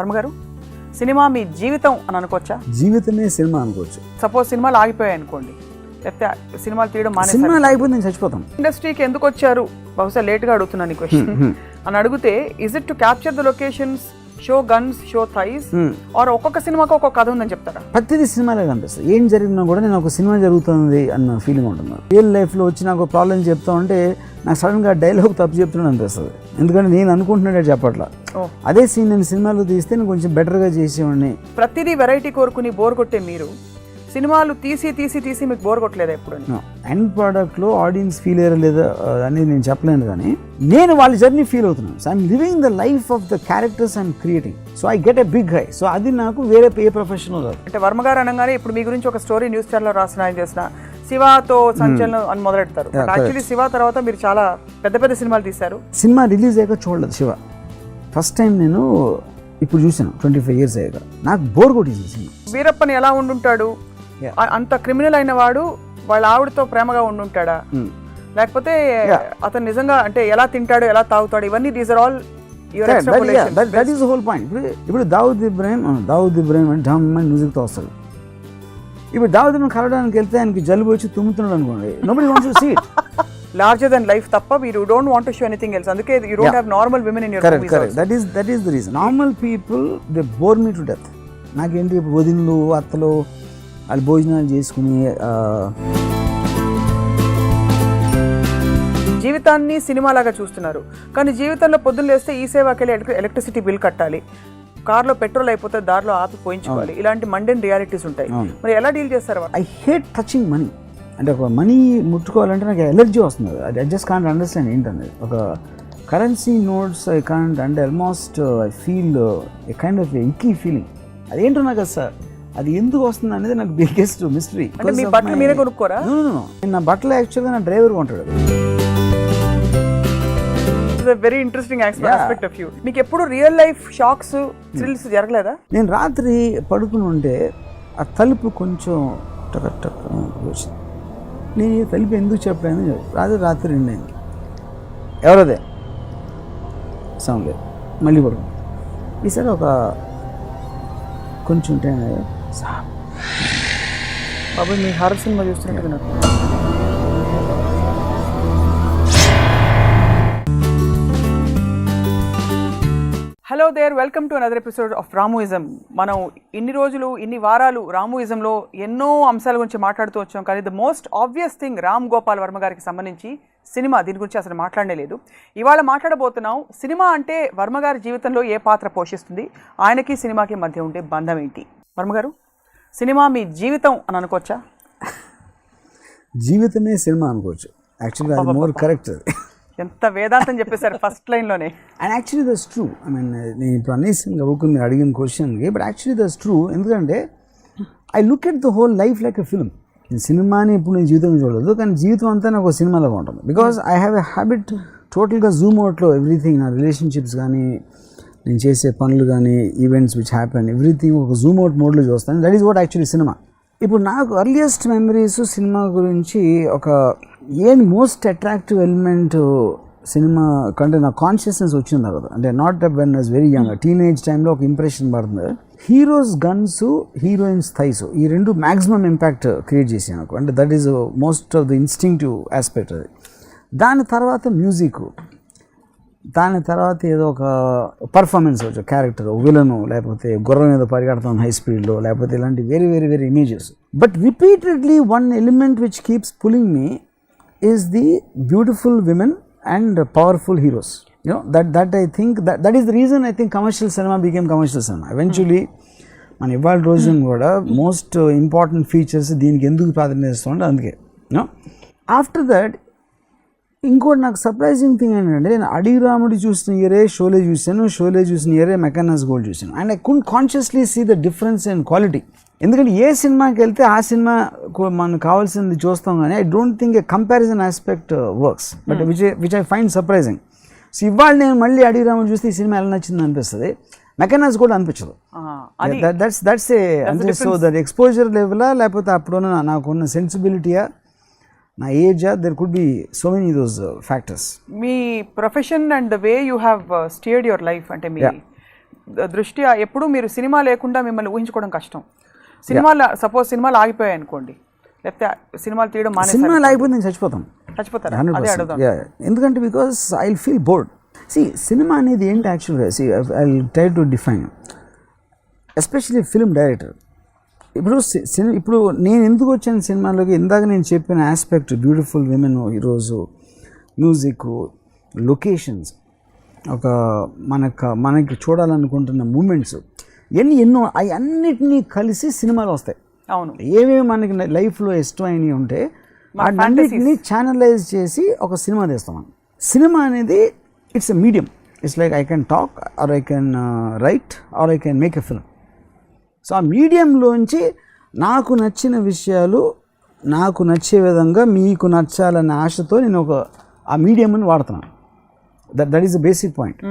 వర్మ గారు, సినిమా మీ జీవితం అని అనుకోవచ్చా? జీవితమే సినిమా అనుకోవచ్చు. సపోజ్ సినిమాలు ఆగిపోయాయి అనుకోండి, లేకపోతే సినిమాలు తీయడం మానేసి, సినిమాలు ఆగిపోతే నేను చచ్చిపోతాం. ఇండస్ట్రీకి ఎందుకు వచ్చారు, బహుశా లేట్గా అడుగుతున్నాను ఈ క్వశ్చన్ అని అడిగితే, is it to capture the locations, show guns, show thighs, or ఒక్కొక్క సినిమాకి ఒక్కొక్క కథ ఉందని చెప్తారా? ప్రతిదీ సినిమాలే కనిపిస్తుంది. ఏం జరిగినా కూడా నేను ఒక సినిమా జరుగుతుంది అన్న ఫీలింగ్ ఉంటుంది. రియల్ లైఫ్లో వచ్చి నాకు ప్రాబ్లం చెప్తా ఉంటే నాకు సడన్గా డైలాగ్ తప్పు చెప్తున్నాను అనిపిస్తుంది. ఎందుకంటే నేను అనుకుంటున్నట్టే చెప్పట్లా. అదే సీన్ నేను సినిమాలో తీస్తే నేను కొంచెం బెటర్గా చేసేవాడిని. ప్రతిదీ వెరైటీ కోరుకుని బోర్ కొట్టే మీరు సినిమాలు తీసి తీసి తీసి మీకు బోర్ కొట్టలేదా ఎప్పుడు? ఎండ్ ప్రోడక్ట్లో ఆడియన్స్ ఫీల్ అయ్యారా లేదా అనేది నేను చెప్పలేను, కానీ నేను వాళ్ళ జర్నీ ఫీల్ అవుతున్నాను. So I'm living the life of the characters I'm creating. So I get a big high. So అది నాకు వేరే ఏ ప్రొఫెషనల్ కాదు. అంటే వర్మ గారు అనగానే ఇప్పుడు మీ గురించి ఒక స్టోరీ న్యూస్ ఛానల్లో రాసిన ఆయన చేసిన శివతో సంచలనం అని మొదలెడతారు. యాక్చువల్లీ శివ తర్వాత మీరు చాలా పెద్ద పెద్ద సినిమాలు తీశారు. సినిమా రిలీజ్ అయ్యాక చూడలేదు శివ. ఫస్ట్ టైం నేను ఇప్పుడు చూసాను 25 years అయ్యాక. నాకు బోర్ కొట్టేసింది సినిమా. వీరప్పని ఎలా ఉండుంటాడు? అంత క్రిమినల్ అయిన వాడు వాళ్ళ ఆవిడతో ప్రేమగా ఉండుంటాడా, లేకపోతే అతను నిజంగా అంటే ఎలా తింటాడు, ఎలా తాగుతాడు, ఇవన్నీ these are all your extrapolations. That is the whole point. ఇప్పుడు దావుద్ ఇబ్రాహిం అంటే ఢమ్ అని మ్యూజిక్తో వస్తాడు. ఇప్పుడు దావుద్ ఇబ్రాహిం కలవడానికి వెళ్తే ఆయనకి జలుబు వచ్చి తుమ్ముతున్నాడు అనుకోండి, nobody wants to see it. Larger than life తప్ప you don't want to show anything else. అందుకే you don't have normal women in your movies. Correct. That is the reason. Normal people, they bore me to death. నాకేంటి వదినలు అత్తలు వాళ్ళు భోజనాలు చేసుకుని జీవితాన్ని సినిమాలాగా చూస్తున్నారు. కానీ జీవితంలో పొద్దున్న లేస్తే ఈ సేవాకి వెళ్ళి ఎలక్ట్రిసిటీ బిల్ కట్టాలి, కార్లో పెట్రోల్ అయిపోతే దారిలో ఆపి పోయించుకోవాలి, ఇలాంటి మండెన్ రియాలిటీస్ ఉంటాయి. మరి ఎలా డీల్ చేస్తారు? I hate touching money. అంటే ఒక మనీ ముట్టుకోవాలంటే నాకు ఎలర్జీ వస్తుంది. ఐ జస్ట్ కాంట్ అండర్స్టాండ్ ఏంటనేది. ఒక కరెన్సీ నోట్స్ ఐ కాంట్, అంటే almost I feel a kind of icky feeling. అదేంటో నాకు సార్ అది ఎందుకు వస్తుంది అనేది నాకు బిగ్గెస్ట్ మిస్టరీ. మీ బట్టలు మీరే కొనుక్కోరా? నా బట్టలు యాక్చువల్గా నా డ్రైవర్ కొంటాడు. Very interesting aspect of you. మీకు ఎప్పుడు రియల్ లైఫ్ షాక్స్, థ్రిల్స్ జరగలేదా? నేను రాత్రి పడుకుని ఉంటే ఆ తలుపు కొంచెం టక్ టక్ వచ్చింది. నేను ఈ తలుపు ఎందుకు చెప్పాను, రాత్రి 2 అయింది. ఎవరదే సౌండ్ లేదు. మళ్ళీ పడుకుని ఈసారి ఒక కొంచెం టైం బాబు మీ హారర్ సినిమా చూస్తున్నట్టు. Hello there, welcome to another episode of Ramuism. మనం ఇన్ని రోజులు ఇన్ని వారాలు రాముయిజంలో ఎన్నో అంశాల గురించి మాట్లాడుతూ వచ్చాం, కానీ the most obvious thing Ram Gopal Varma గారికి సంబంధించి సినిమా, దీని గురించి అసలు మాట్లాడనే లేదు. ఇవాళ మాట్లాడబోతున్నాం సినిమా అంటే వర్మ గారి జీవితంలో ఏ పాత్ర పోషిస్తుంది, ఆయనకి సినిమాకి మధ్య ఉండే బంధం ఏంటి. వర్మ గారు, సినిమా మీ జీవితం అని అనుకోవచ్చా? జీవితమే సినిమా అనుకోవచ్చు. యాక్చువల్గా అది మోర్ కరెక్ట్. ఎంత వేదాంతం చెప్పేశారు ఫస్ట్ లైన్లోనే. And actually that's true. I mean నేను ఇప్పుడు అనేసి అవుతుంది అడిగిన క్వశ్చన్కి, బట్ యాక్చువల్లీ దట్స్ ట్రూ. ఎందుకంటే I look at the whole life like a film. సినిమాని ఇప్పుడు నేను జీవితం చూడలేదు, కానీ జీవితం అంతా నాకు ఒక సినిమాలాగా ఉంటుంది. Because I have a habit టోటల్గా జూమ్ అవుట్లో ఎవ్రీథింగ్, నా రిలేషన్షిప్స్ కానీ, నేను చేసే పనులు కానీ, ఈవెంట్స్ విచ్ హ్యాపెన్, ఎవ్రీథింగ్ ఒక జూమ్ అవుట్ మోడ్లో చూస్తాను. That is what actually cinema. ఇప్పుడు నాకు అర్లియస్ట్ మెమరీస్ సినిమా గురించి ఒక మోస్ట్ అట్రాక్టివ్ ఎలిమెంట్ సినిమా కంటే నా కాన్షియస్నెస్ వచ్చింది కదా. అంటే not when was very young, teenage టైంలో ఒక ఇంప్రెషన్ పడుతుంది. హీరోస్ గన్స్, హీరోయిన్స్ థైస్, ఈ రెండు మ్యాక్సిమం ఇంపాక్ట్ క్రియేట్ చేసాయి నాకు. అంటే that is most of the instinctive aspect అది. దాని తర్వాత మ్యూజిక్, దాని తర్వాత ఏదో ఒక పర్ఫార్మెన్స్ వచ్చు, క్యారెక్టర్, విలను, లేకపోతే గుర్రం ఏదో పరిగెడతాం హై స్పీడ్లో, లేకపోతే ఇలాంటి very very very images. But repeatedly one element which keeps pulling me is the beautiful women and powerful heroes. You know, that I think that is the reason I think commercial cinema became commercial cinema. Eventually మన ఇవాళ రోజున కూడా most important features దీనికి ఎందుకు ప్రాధాన్యత ఇస్తుంటే అందుకే. You know after that ఇంకోటి నాకు సర్ప్రైజింగ్ థింగ్ ఏంటంటే, నేను అడవి రాముడి చూసిన ఇయరే షోలే చూశాను, షోలే చూసిన ఇయరే మెకానస్ గోల్డ్ చూశాను. And I could consciously see the difference in quality. ఎందుకంటే ఏ సినిమాకి వెళ్తే ఆ సినిమా మనకు కావాల్సింది చూస్తాం, కానీ I don't think A comparison aspect works, but which I find surprising. So ఇవాళ నేను మళ్ళీ అడవి రాముడు చూస్తే ఈ సినిమా ఎలా నచ్చింది అనిపిస్తుంది, మెకానస్ కూడా అనిపించదు. దట్స్ ఏ అంటే సో దట్ ఎక్స్పోజర్ లెవెలా, లేకపోతే అప్పుడున్న నాకున్న సెన్సిబిలిటీయా, నా ఏజా, there could be so many those factors. మీ profession and the way you have steered your life, అంటే మీ దృష్ట్యా ఎప్పుడు మీరు సినిమా లేకుండా మిమ్మల్ని ఊహించుకోవడం కష్టం. సినిమాలు సపోజ్ సినిమాలు ఆగిపోయాయి అనుకోండి, లేకపోతే సినిమాలు తీయడం సినిమా లేకపోతే నేను చచ్చిపోతారా? అదే అడుగుదాం. ఎందుకంటే because I will feel bored. Cinema అనేది ఏంటి యాక్చువల్గా, I will try to define, especially film director. ఇప్పుడు నేను ఎందుకు వచ్చాను సినిమాలోకి, ఇందాక నేను చెప్పిన ఆస్పెక్ట్, బ్యూటిఫుల్ విమెన్, ఈరోజు మ్యూజిక్, లొకేషన్స్, ఒక మనకి చూడాలనుకుంటున్న మూమెంట్స్, ఎన్నో అవి అన్నిటినీ కలిసి సినిమాలు వస్తాయి. అవును, ఏమేమి మనకి లైఫ్లో ఇష్టమైనవి ఉంటే అన్నిటినీ ఛానలైజ్ చేసి ఒక సినిమా తీస్తాం. సినిమా అనేది it's a medium. It's like I can talk or I can write are I can make a film. So ఆ మీడియంలోంచి నాకు నచ్చిన విషయాలు నాకు నచ్చే విధంగా మీకు నచ్చాలనే ఆశతో నేను ఆ మీడియంని వాడుతున్నాను. That is the basic point.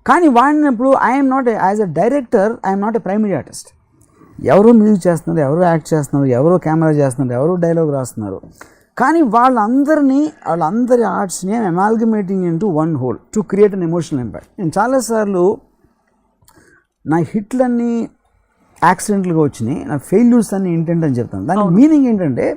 కానీ వాడినప్పుడు I'm not as a director, I'm not a primary artist. ఎవరో మ్యూజిక్ చేస్తున్నారు, ఎవరో యాక్ట్ చేస్తున్నారు, ఎవరో కెమెరా చేస్తున్నారు, ఎవరో డైలాగ్ రాస్తున్నారు. కానీ వాళ్ళందరి ఆర్ట్స్ని amalgamating into one whole to create an emotional impact. నేను చాలాసార్లు నా హిట్లన్నీ యాక్సిడెంట్లుగా వచ్చినాయి, నా ఫెయిల్యూర్స్ అన్ని ఇంటెంట్ అని చెప్తాను. దాని మీనింగ్ ఏంటంటే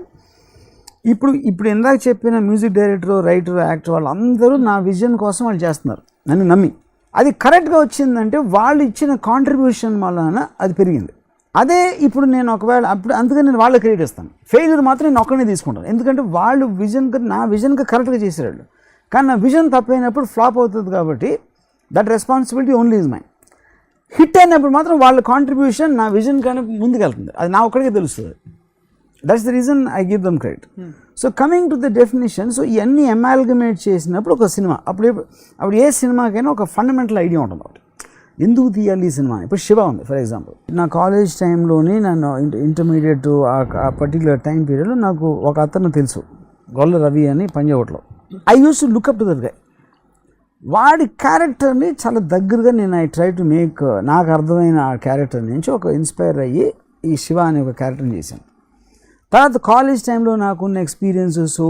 ఇప్పుడు ఇందాక చెప్పిన మ్యూజిక్ డైరెక్టర్, రైటర్, యాక్టర్ వాళ్ళందరూ నా విజన్ కోసం వాళ్ళు చేస్తున్నారు, నన్ను నమ్మి. అది కరెక్ట్గా వచ్చిందంటే వాళ్ళు ఇచ్చిన కాంట్రిబ్యూషన్ వలన అది పెరిగింది. అదే ఇప్పుడు నేను ఒకవేళ అందుకని నేను వాళ్ళకి క్రెడిట్ ఇస్తాను. ఫెయిల్యూర్ మాత్రం నేను ఒక్కనే తీసుకుంటాను, ఎందుకంటే వాళ్ళు నా విజన్కి కరెక్ట్గా చేసేవాళ్ళు. కానీ నా విజన్ తప్పైనప్పుడు ఫ్లాప్ అవుతుంది, కాబట్టి that responsibility only is mine. Hit అయినప్పుడు మాత్రం వాళ్ళ కాంట్రిబ్యూషన్ నా విజన్ కానీ ముందుకెళ్తుంది, అది నా ఒక్కడికే తెలుస్తుంది. That's the reason I give them credit. So coming to the definition, so ఇవన్నీ అమాల్గమేట్ చేసినప్పుడు ఒక సినిమా, అప్పుడు ఏ సినిమాకైనా ఒక ఫండమెంటల్ ఐడియా ఉంటుంది ఒకటి, ఎందుకు తీయాలి ఈ సినిమా. ఇప్పుడు శివ ఉంది ఫర్ ఎగ్జాంపుల్. నా కాలేజ్ టైంలోని నన్ను ఇంటర్మీడియట్ ఆ పర్టికులర్ టైం పీరియడ్లో నాకు ఒక అతను తెలుసు, గొల్ల రవి అని పంజాగుట్లో. I use to look up to that guy. వాడి క్యారెక్టర్ని చాలా దగ్గరగా నేను ఐ ట్రై టు మేక్, నాకు అర్థమైన ఆ క్యారెక్టర్ నుంచి ఒక ఇన్స్పైర్ అయ్యి ఈ శివ అనే ఒక క్యారెక్టర్ని చేశాను. తర్వాత కాలేజ్ టైంలో నాకున్న ఎక్స్పీరియన్సెస్,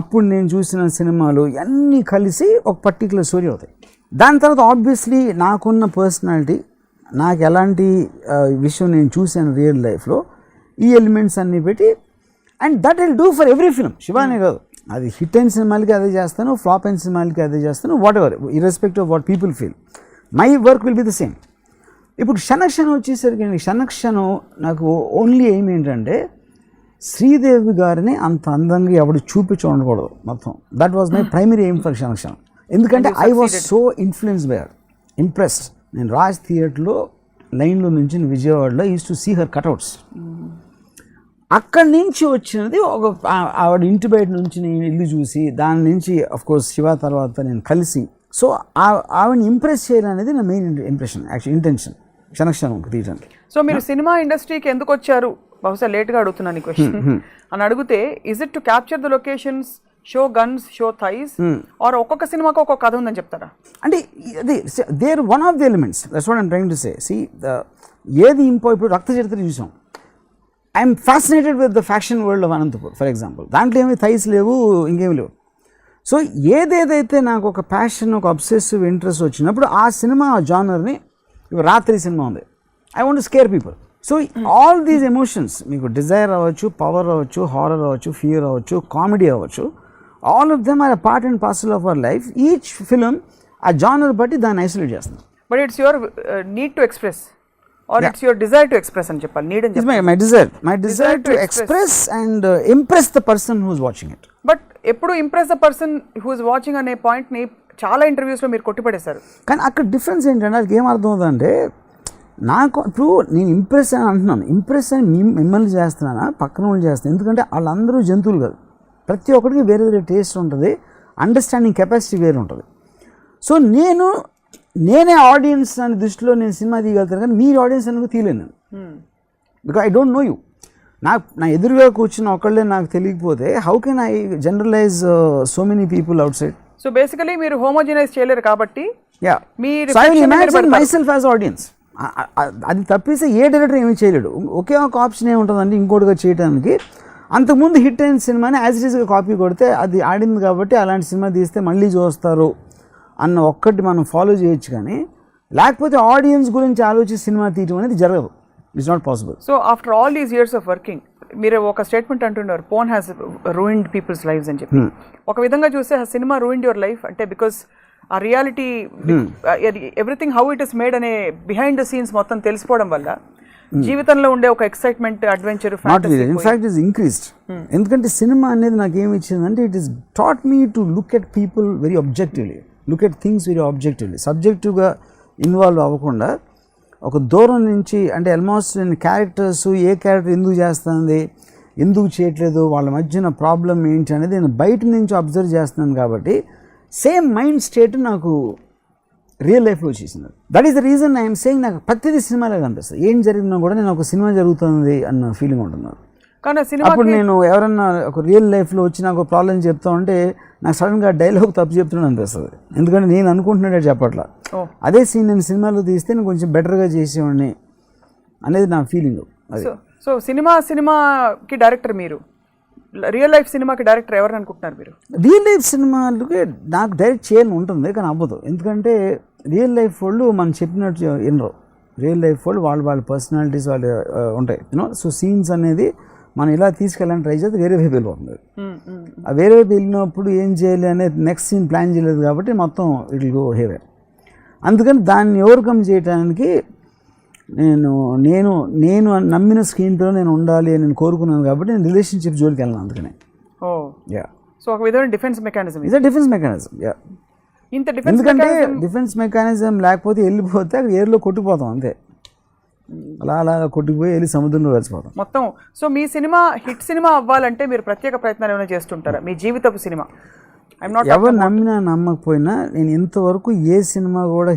అప్పుడు నేను చూసిన సినిమాలు అన్నీ కలిసి ఒక పర్టికులర్ స్టోరీ అవుతాయి. దాని తర్వాత ఆబ్వియస్లీ నాకున్న పర్సనాలిటీ, నాకు ఎలాంటి విషయం నేను చూశాను రియల్ లైఫ్లో, ఈ ఎలిమెంట్స్ అన్నీ పెట్టి, and that will do for every film. శివానే కాదు, అది హిట్ అయిన సినిమాలకి అదే చేస్తాను, ఫ్లాప్ అయిన సినిమాలకి అదే చేస్తాను, what ever, irrespective of what people feel, my work will be the same. ఇప్పుడు క్షణక్షణం వచ్చేసరికి క్షణక్షణం నాకు ఓన్లీ ఎయిమ్ ఏంటంటే శ్రీదేవి గారిని అంత అందంగా ఎవడు చూపించి ఉండకూడదు మొత్తం. That was my primary aim for Kshanakshanam. ఎందుకంటే I was so influenced by her, impressed. నేను రాజ్ థియేటర్లో లైన్లో నుంచి విజయవాడలో use to see her cutouts. అక్కడి నుంచి వచ్చినది ఒక ఆవిడ ఇంటి బయట నుంచి నేను ఇల్లు చూసి, దాని నుంచి అఫ్కోర్స్ శివ తర్వాత నేను కలిసి, సో ఆవిడని ఇంప్రెస్ చేయాలనేది నా మెయిన్ ఇంప్రెషన్, యాక్చువల్ ఇంటెన్షన్ క్షణక్షణం తీయడానికి. సో మీరు సినిమా ఇండస్ట్రీకి ఎందుకు వచ్చారు, బహుశా లేట్గా అడుగుతున్నాను ఈ క్వశ్చన్ అని అడిగితే, is it to capture the locations, show guns, show thighs, or ఒక్కొక్క సినిమాకి ఒక్కొక్క కథ ఉందని చెప్తారా? అంటే there one of the elements, that's what I'm trying to say. See ఏది ఇప్పుడు రక్త చరిత్ర చూసాం, I'm fascinated with the fashion world of Anantapur for example. దాంట్లో ఏమి థైస్ లేవు, ఇంకేమి లేవు. సో ఏదేదైతే నాకు ఒక ప్యాషన్, ఒక అబ్సెసివ్ ఇంట్రెస్ట్ వచ్చినప్పుడు ఆ సినిమా జానర్ని, ఇప్పుడు రాత్రి సినిమా ఉంది, I want to scare people. So all these emotions, మీకు డిజైర్ అవ్వచ్చు, పవర్ అవ్వచ్చు, హారర్ అవ్వచ్చు, ఫియర్ అవ్వచ్చు, కామెడీ అవ్వచ్చు, all of them are a part and parcel of our life. Each film ఆ జానర్ బట్టి దాన్ని ఐసోలేట్ చేస్తుంది. But it's your need to express or yeah. It's your desire to express అని చెప్పాలి, need అని చెప్పాలి. My desire to express and impress the person who is watching it. But ఎప్పుడు impress the person who is watching అనే point ని చాలా interviews లో మీరు కొట్టిపడేశారు. కానీ అక్కడ డిఫరెన్స్ ఏంటంటే, అది ఏం అర్థం అవుతుందంటే, నాకు ఇప్పుడు నేను ఇంప్రెస్ అని అంటున్నాను, ఇంప్రెస్ అని మిమ్మల్ని చేస్తున్నానా పక్కన వాళ్ళు చేస్తాను, ఎందుకంటే వాళ్ళందరూ జంతువులు కాదు, ప్రతి ఒక్కరికి వేరే వేరే టేస్ట్ ఉంటుంది, అండర్స్టాండింగ్ కెపాసిటీ వేరే ఉంటుంది. సో నేనే ఆడియన్స్ అని దృష్టిలో నేను సినిమా తీయగలుగుతాను, కానీ మీరు ఆడియన్స్ అనేది తీయలేను నేను, because I don't know you. నా ఎదురుగా కూర్చున్న ఒకళ్ళే నాకు తెలియకపోతే how can I generalise so many people outside. So basically మీరు హోమోజనైజ్ చేయలేరు కాబట్టి, మై సెల్ఫ్ యాజ్ ఆడియన్స్. అది తప్పిస్తే ఏ డైరెక్టర్ ఏమీ చేయలేడు. ఒకే ఒక ఆప్షన్ ఏముంటుందంటే ఇంకోటిగా చేయడానికి, అంతకుముందు హిట్ అయిన సినిమాని యాజ్ ఇట్ ఈస్గా కాపీ కొడితే అది ఆడింది కాబట్టి అలాంటి సినిమా తీస్తే మళ్ళీ చూస్తారు అన్న ఒక్కటి మనం ఫాలో చేయొచ్చు. కానీ లేకపోతే ఆడియన్స్ గురించి ఆలోచించి సినిమా తీయటం అనేది జరగదు. It's not possible. So after all these years of working మీరు ఒక స్టేట్మెంట్ అంటున్నారు, porn has ruined people's lives అని చెప్పి. ఒక విధంగా చూస్తే ఆ సినిమా రూయిన్డ్ యువర్ లైఫ్ అంటే బికాస్ ఆ reality everything how it is made అనే బిహైండ్ ద సీన్స్ మొత్తం తెలిసిపోవడం వల్ల జీవితంలో ఉండే ఒక excitement, adventure in fact is increased. ఎందుకంటే సినిమా అనేది నాకు ఏమి ఇచ్చిందంటే it is taught me to look at people very objectively, look at things very objectively. సబ్జెక్టివ్గా ఇన్వాల్వ్ అవ్వకుండా ఒక దూరం నుంచి, అంటే ఆల్మోస్ట్ నేను క్యారెక్టర్స్ ఏ క్యారెక్టర్ ఎందుకు చేస్తుంది, ఎందుకు చేయట్లేదు, వాళ్ళ మధ్యన ప్రాబ్లం ఏంటి అనేది నేను బయట నుంచి అబ్జర్వ్ చేస్తున్నాను. కాబట్టి సేమ్ మైండ్ స్టేట్ నాకు రియల్ లైఫ్లో వచ్చేసింది. That is the reason I'm saying నాకు ప్రతిదీ సినిమాలో కనిపిస్తుంది. ఏం జరిగినా కూడా నేను ఒక సినిమా జరుగుతుంది అన్న ఫీలింగ్ ఉంటున్నాను. కానీ అప్పుడు నేను ఎవరన్నా ఒక రియల్ లైఫ్లో వచ్చి నాకు ప్రాబ్లం చెప్తా ఉంటే నాకు సడన్గా డైలాగ్ తప్పు చెప్తున్నాను అనిపిస్తుంది. ఎందుకంటే నేను అనుకుంటున్నాడే చెప్పట్లా, అదే సీన్ నేను సినిమాలో తీస్తే నేను కొంచెం బెటర్గా చేసేవాడిని అనేది నా ఫీలింగ్. సో సినిమాకి డైరెక్టర్ మీరు, రియల్ లైఫ్ సినిమాకి డైరెక్టర్ ఎవరు అనుకుంటున్నారు మీరు? రియల్ లైఫ్ సినిమాలకి నాకు డైరెక్ట్ చేయాలని ఉంటుంది కానీ అవ్వదు. ఎందుకంటే రియల్ లైఫ్ వాళ్ళు మనం చెప్పినట్టు ఎన్నో రియల్ లైఫ్ వాళ్ళు వాళ్ళ పర్సనాలిటీస్ వాళ్ళు ఉంటాయి యూనో. సో సీన్స్ అనేది మనం ఇలా తీసుకెళ్ళాలని ట్రై చేస్తే వేరే వైపు వెళ్ళిపోతుంది. ఆ వేరే వైపు వెళ్ళినప్పుడు ఏం చేయాలి అనేది నెక్స్ట్ సీన్ ప్లాన్ చేయలేదు కాబట్టి మొత్తం ఇట్ విల్ గో హేవేర్. అందుకని దాన్ని ఓవర్కమ్ చేయడానికి నేను నమ్మిన స్క్రీన్ ప్లేలో నేను ఉండాలి అని నేను కోరుకున్నాను కాబట్టి నేను రిలేషన్షిప్ జోలికి వెళ్ళాను. అందుకనే సో ఒక విధమైన డిఫెన్స్ మెకానిజం, ఇదే డిఫెన్స్ మెకానిజం. ఎందుకంటే డిఫెన్స్ మెకానిజం లేకపోతే వెళ్ళిపోతే అక్కడ ఏర్లో కొట్టుకుపోతాం అంతే, అలా కొట్టుకుపోయి వెళ్ళి సముద్రంలో కలిసిపోతాం మొత్తం. సో మీ సినిమా హిట్ సినిమా అవ్వాలంటే మీరు ప్రత్యేక ప్రయత్నాలు ఏమైనా చేస్తుంటారా? మీ జీవితపు సినిమా ఎవరు నమ్మినా నమ్మకపోయినా నేను ఇంతవరకు ఏ సినిమా కూడా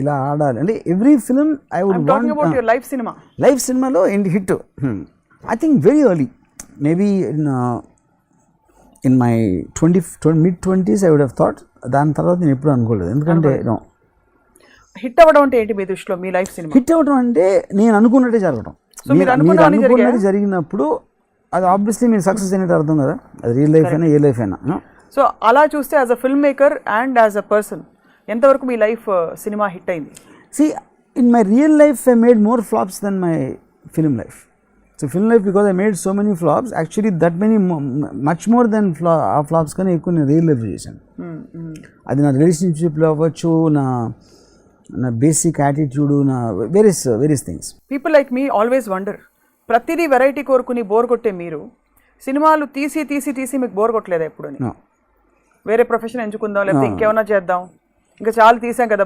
ఇలా ఆడాలి అంటే every film I would want life సినిమాలో hit. I think very early maybe in my mid-20s I would have thought. దాని తర్వాత నేను ఎప్పుడు అనుకోలేదు. ఎందుకంటే హిట్ అవ్వడం అంటే ఏంటి మీ దృష్టిలో? మీ లైఫ్ సినిమా హిట్ అవ్వడం అంటే నేను అనుకున్నట్టే జరగడం. మీరు అనుకున్నది జరిగినప్పుడు అది ఆబ్వియస్లీ మీరు సక్సెస్ అయినట్టు అర్థం కదా, అది రియల్ లైఫ్ అయినా ఏ లైఫ్ అయినా. సో అలా చూస్తే as a film maker and as a person ఎంతవరకు మీ లైఫ్ సినిమా హిట్ అయింది? See, in my real life I made more flops than my film life. So film life, because I made so many flops, actually that many much more than flops కానీ ఎక్కువ నేను real life చేశాను. అది నా రిలేషన్షిప్లో అవ్వచ్చు, నా basic attitude, నా various things. People like me always wonder, ప్రతిదీ వెరైటీ కోరుకుని బోర్ కొట్టే మీరు సినిమాలు తీసి మీకు బోర్ కొట్టలేదా ఎప్పుడు? వేరే ప్రొఫెషన్ ఎంచుకుందాం లేకపోతే ఇంకేమైనా చేద్దాం, ఇంకా చాలా తీసాం కదా,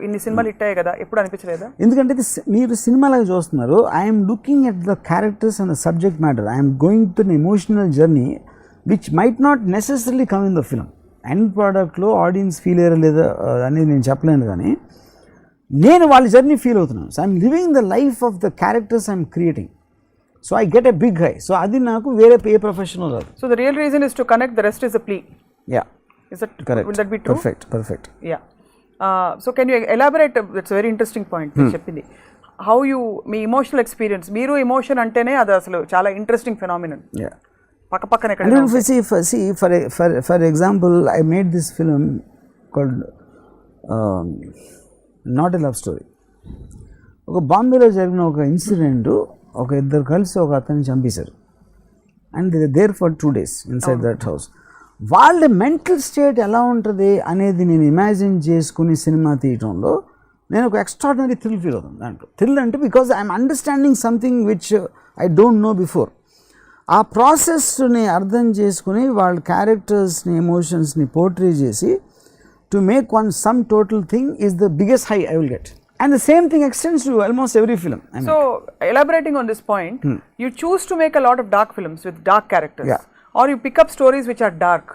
ఇన్ని సినిమాలు హిట్ అయ్యాయి కదా, ఎప్పుడు అనిపించలేదా? ఎందుకంటే మీరు సినిమాలాగా చూస్తున్నారు. I'm looking at the characters and the subject matter. I'm going to an emotional journey which might not necessary come in the film. End ప్రోడక్ట్లో ఆడియన్స్ ఫీల్ అయ్యారా లేదా అనేది నేను చెప్పలేను, కానీ నేను వాళ్ళ జర్నీ ఫీల్ అవుతున్నాను. So I'm living the life of the characters I'm creating. So I get a big high. So అది నాకు వేరే ఏ ప్రొఫెషనల్ రాదు. So the real reason is to connect, the rest is a plea. Yeah. Is that correct? Will that be true? Perfect. Yeah. So can you elaborate? That's a very interesting point. చెప్పింది how you me emotional experience, మీరు emotion అంటేనే అది అసలు చాలా interesting phenomenon. పక్కనే ఎక్కడ see for example I made this film called Not a Love Story. ఒక బాంబేలో జరిగిన ఒక ఇన్సిడెంట్, ఒక ఇద్దరు కలిసి ఒక అతన్ని చంపేశారు and they there for 2 days inside that house. వాళ్ళ మెంటల్ స్టేట్ ఎలా ఉంటుంది అనేది నేను ఇమాజిన్ చేసుకుని సినిమా తీయటంలో నేను ఒక ఎక్స్ట్రాడినరీ థ్రిల్ ఫీల్ అవుతాను. దాంట్లో థ్రిల్ అంటే because I'm understanding something which I don't no before. ఆ ప్రాసెస్ని అర్థం చేసుకుని వాళ్ళ క్యారెక్టర్స్ని, ఎమోషన్స్ని పోర్ట్రే చేసి to make some total thing is the biggest high I will get. And the same thing extends to almost every film. So, elaborating on this point, you choose to make a lot of dark films with dark characters. Yeah. Or you pick up stories which are dark.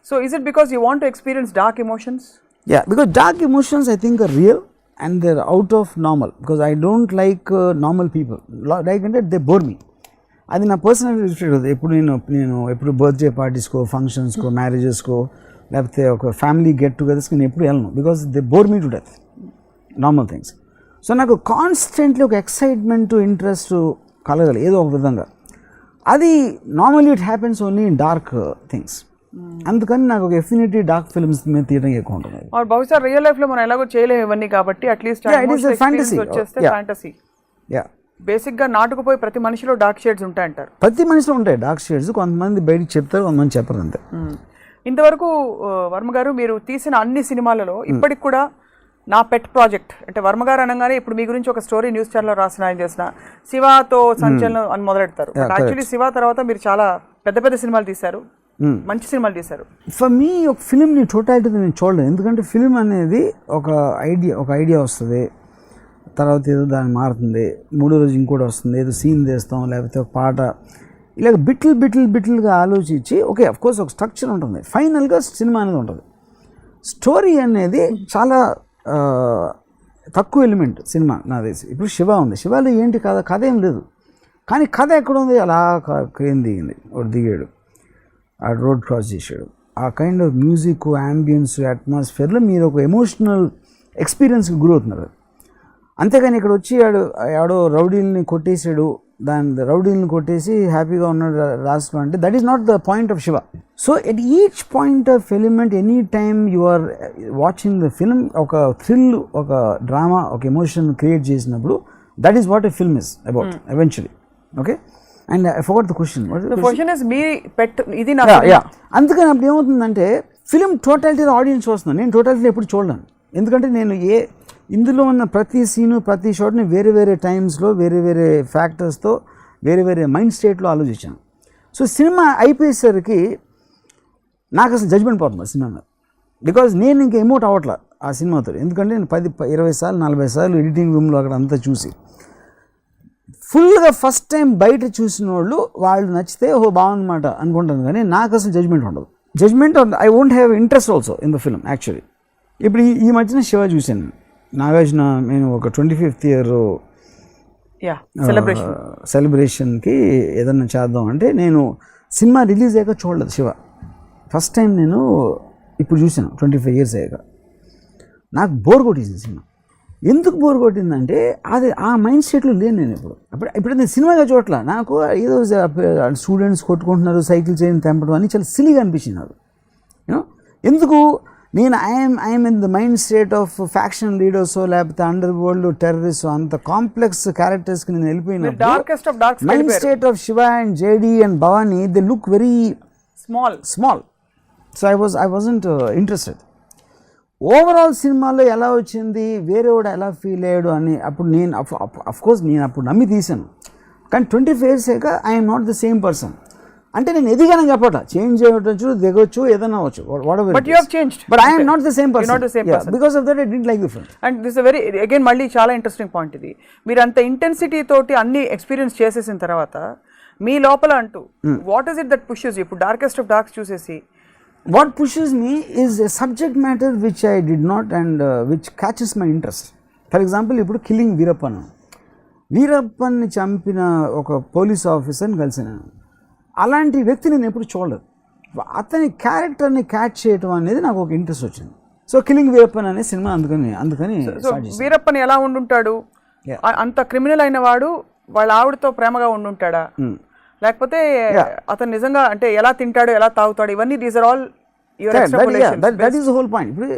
So, is it because you want to experience dark emotions? Yeah, because dark emotions I think are real and they're out of normal. Because I don't like normal people. Like they bore me. అది నా personal related కదా. ఎప్పుడు నేను ఎప్పుడు birthday పార్టీస్కో, ఫంక్షన్స్కో, మ్యారేజెస్కో, లేకపోతే ఒక family get టుగెదర్స్కి నేను ఎప్పుడు వెళ్ళను. Because they bore me to death normal things. So నాకు కాన్స్టెంట్లీ ఒక ఎక్సైట్మెంట్, ఇంట్రెస్ట్ కలగాలి ఏదో ఒక విధంగా. అది normally it happens only in dark things. అందుకని నాకు ఒక ఎఫినిటీ డార్క్ ఫిల్మ్స్ మీద తీయడం ఎక్కువ ఉంటుంది. బహుశా రియల్ లైఫ్ లో మనం ఎలాగో చేయలేము ఇవన్నీ కాబట్టి అట్లీస్ట్ వచ్చేస్తే ఫ్యాంటసీ. బేసిక్ గా నాటుకుపోయి ప్రతి మనిషిలో డార్క్ షేడ్స్ ఉంటాయంటారు. ప్రతి మనిషిలో ఉంటాయి డార్క్ షేడ్స్, కొంతమంది బయటికి చెప్తారు, కొంతమంది చెప్పరు అంతే. ఇంతవరకు వర్మ గారు మీరు తీసిన అన్ని సినిమాలలో ఇప్పటికి కూడా నా పెట్ ప్రాజెక్ట్ అంటే వర్మ గారు అనగానే ఇప్పుడు మీ గురించి ఒక స్టోరీ న్యూస్ ఛానల్లో రాసిన ఆయన చేసిన శివతో సంచలనం అని మొదలెడతారు. యాక్చువల్లీ శివ తర్వాత మీరు చాలా పెద్ద పెద్ద సినిమాలు తీశారు, మంచి సినిమాలు తీశారు. ఫర్ మీ ఒక ఫిలింని టోటాలిటీ నేను చూడలేదు, ఎందుకంటే ఫిలిం అనేది ఒక ఐడియా వస్తుంది, తర్వాత ఏదో దాన్ని మారుతుంది, మూడో రోజు ఇంకోటి వస్తుంది, ఏదో సీన్ చేస్తాం, లేకపోతే ఒక పాట, ఇలాగ బిట్లుగా ఆలోచించి ఓకే అఫ్కోర్స్ ఒక స్ట్రక్చర్ ఉంటుంది, ఫైనల్గా సినిమా అనేది ఉంటుంది. స్టోరీ అనేది చాలా తక్కువ ఎలిమెంట్ సినిమా నాకు తెలిసి. ఇప్పుడు శివ ఉంది, శివాలో ఏంటి కథ ఏం లేదు, కానీ కథ ఎక్కడ ఉంది, అలా క్రేన్ దిగింది, ఒకటి దిగాడు, ఆ రోడ్ క్రాస్ చేసాడు, ఆ కైండ్ ఆఫ్ మ్యూజిక్, యాంబియన్స్, అట్మాస్ఫియర్లో మీరు ఒక ఎమోషనల్ ఎక్స్పీరియన్స్కి గురవుతున్నారు. అంతేగాని ఇక్కడ వచ్చి ఆడో రౌడీల్ని కొట్టేసాడు, రౌడీల్ని కొట్టేసి హ్యాపీగా ఉన్నాడు రాసుకో అంటే that is not the point of Shiva. So at each point of element any time you are watching the film ఒక థ్రిల్, ఒక డ్రామా, ఒక ఎమోషన్ క్రియేట్ చేసినప్పుడు that is what a film is about eventually. Okay, and I forgot the question. అందుకని అప్పుడు ఏమవుతుందంటే film totality audience చూస్తున్నాను, నేను totality ఎప్పుడు చూడలేను, ఎందుకంటే నేను ఇందులో ఉన్న ప్రతి సీను, ప్రతి షాట్ని వేరే వేరే టైమ్స్లో, వేరే వేరే ఫ్యాక్టర్స్తో, వేరే వేరే మైండ్ స్టేట్లో ఆలోచించాను. సో సినిమా అయిపోయేసరికి నాకు అసలు జడ్జ్మెంట్ పోతుంది సినిమా మీద, బికాజ్ నేను ఇంకా ఎమోట్ అవ్వట్లా ఆ సినిమాతో, ఎందుకంటే నేను 10-20 సార్లు 40 సార్లు ఎడిటింగ్ రూమ్లో అక్కడ అంతా చూసి ఫుల్గా ఫస్ట్ టైం బయట చూసిన వాళ్ళు నచ్చితే ఓహో బాగుందన్నమాట అనుకుంటాను, కానీ నాకు అసలు జడ్జ్మెంట్ ఉండదు. I won't have interest also in the film actually. ఇప్పుడు ఈ మధ్యన శివ చూశాను, నాగార్జున, నేను ఒక 25th year సెలబ్రేషన్కి ఏదన్నా చేద్దాం అంటే నేను సినిమా రిలీజ్ అయ్యాక చూడలేదు శివ, ఫస్ట్ టైం నేను ఇప్పుడు చూసాను 25 years అయ్యాక. నాకు బోర్ కొట్టేసింది సినిమా. ఎందుకు బోర్ కొట్టిందంటే అది ఆ మైండ్ సెట్లో లేను నేను ఇప్పుడు నేను సినిమాగా చూడట్లా, నాకు ఏదో స్టూడెంట్స్ కొట్టుకుంటున్నారు, సైకిల్ చేయని తెంపడం అని చాలా సిలీగా అనిపించింది నాకు. యూనో ఎందుకు నేను I'm in the mind state of faction leaders, లేకపోతే అండర్ వరల్డ్ టెర్రరిస్ట్, అంత కాంప్లెక్స్ క్యారెక్టర్స్కి నేను వెళ్ళిపోయిన mind state of Shiva and JD and Bhavani, they look very small. So I wasn't interested. Overall సినిమాలో ఎలా వచ్చింది, వేరేవాడు ఎలా ఫీల్ అయ్యాడు అని అప్పుడు నేను అఫ్కోర్స్ నేను అప్పుడు నమ్మి తీశాను, కానీ 25 years అయ్యాక I'm not the same person. అంటే నేను ఎదిగానని చెప్పట, చేంజ్ అవ్వచ్చు, దిగొచ్చు, ఏదైనా అవ్వచ్చు, but I'm not the same person, because of that I didn't like the film. And this very again మళ్ళీ చాలా ఇంట్రెస్టింగ్ పాయింట్ ఇది. మీరు అంత ఇంటెన్సిటీ తోటి అన్ని ఎక్స్పీరియన్స్ చేసేసిన తర్వాత మీ లోపల అంటూ what is it that pushes you? ఇప్పుడు డార్కెస్ట్ ఆఫ్ డార్క్స్ చూసేసి what pushes me is a subject matter which I did not and which catches my interest. For example, ఇప్పుడు కిల్లింగ్ వీరప్పన్ని చంపిన ఒక పోలీస్ ఆఫీసర్ని కలిసాను, అలాంటి వ్యక్తి నేను ఎప్పుడు చూడలేదు, అతని క్యారెక్టర్ని క్యాచ్ చేయడం అనేది నాకు ఒక ఇంట్రెస్ట్ వచ్చింది. సో కిల్లింగ్ వీరప్పన్ అనే సినిమా అందుకని వీరప్పన్ ఎలా ఉండుంటాడు, అంత క్రిమినల్ అయిన వాడు వాళ్ళ ఆవిడతో ప్రేమగా ఉండుంటాడా, లేకపోతే అతను నిజంగా అంటే ఎలా తింటాడు, ఎలా తాగుతాడు, ఇవన్నీ these are all your extrapolations. That is the whole point. ఇప్పుడు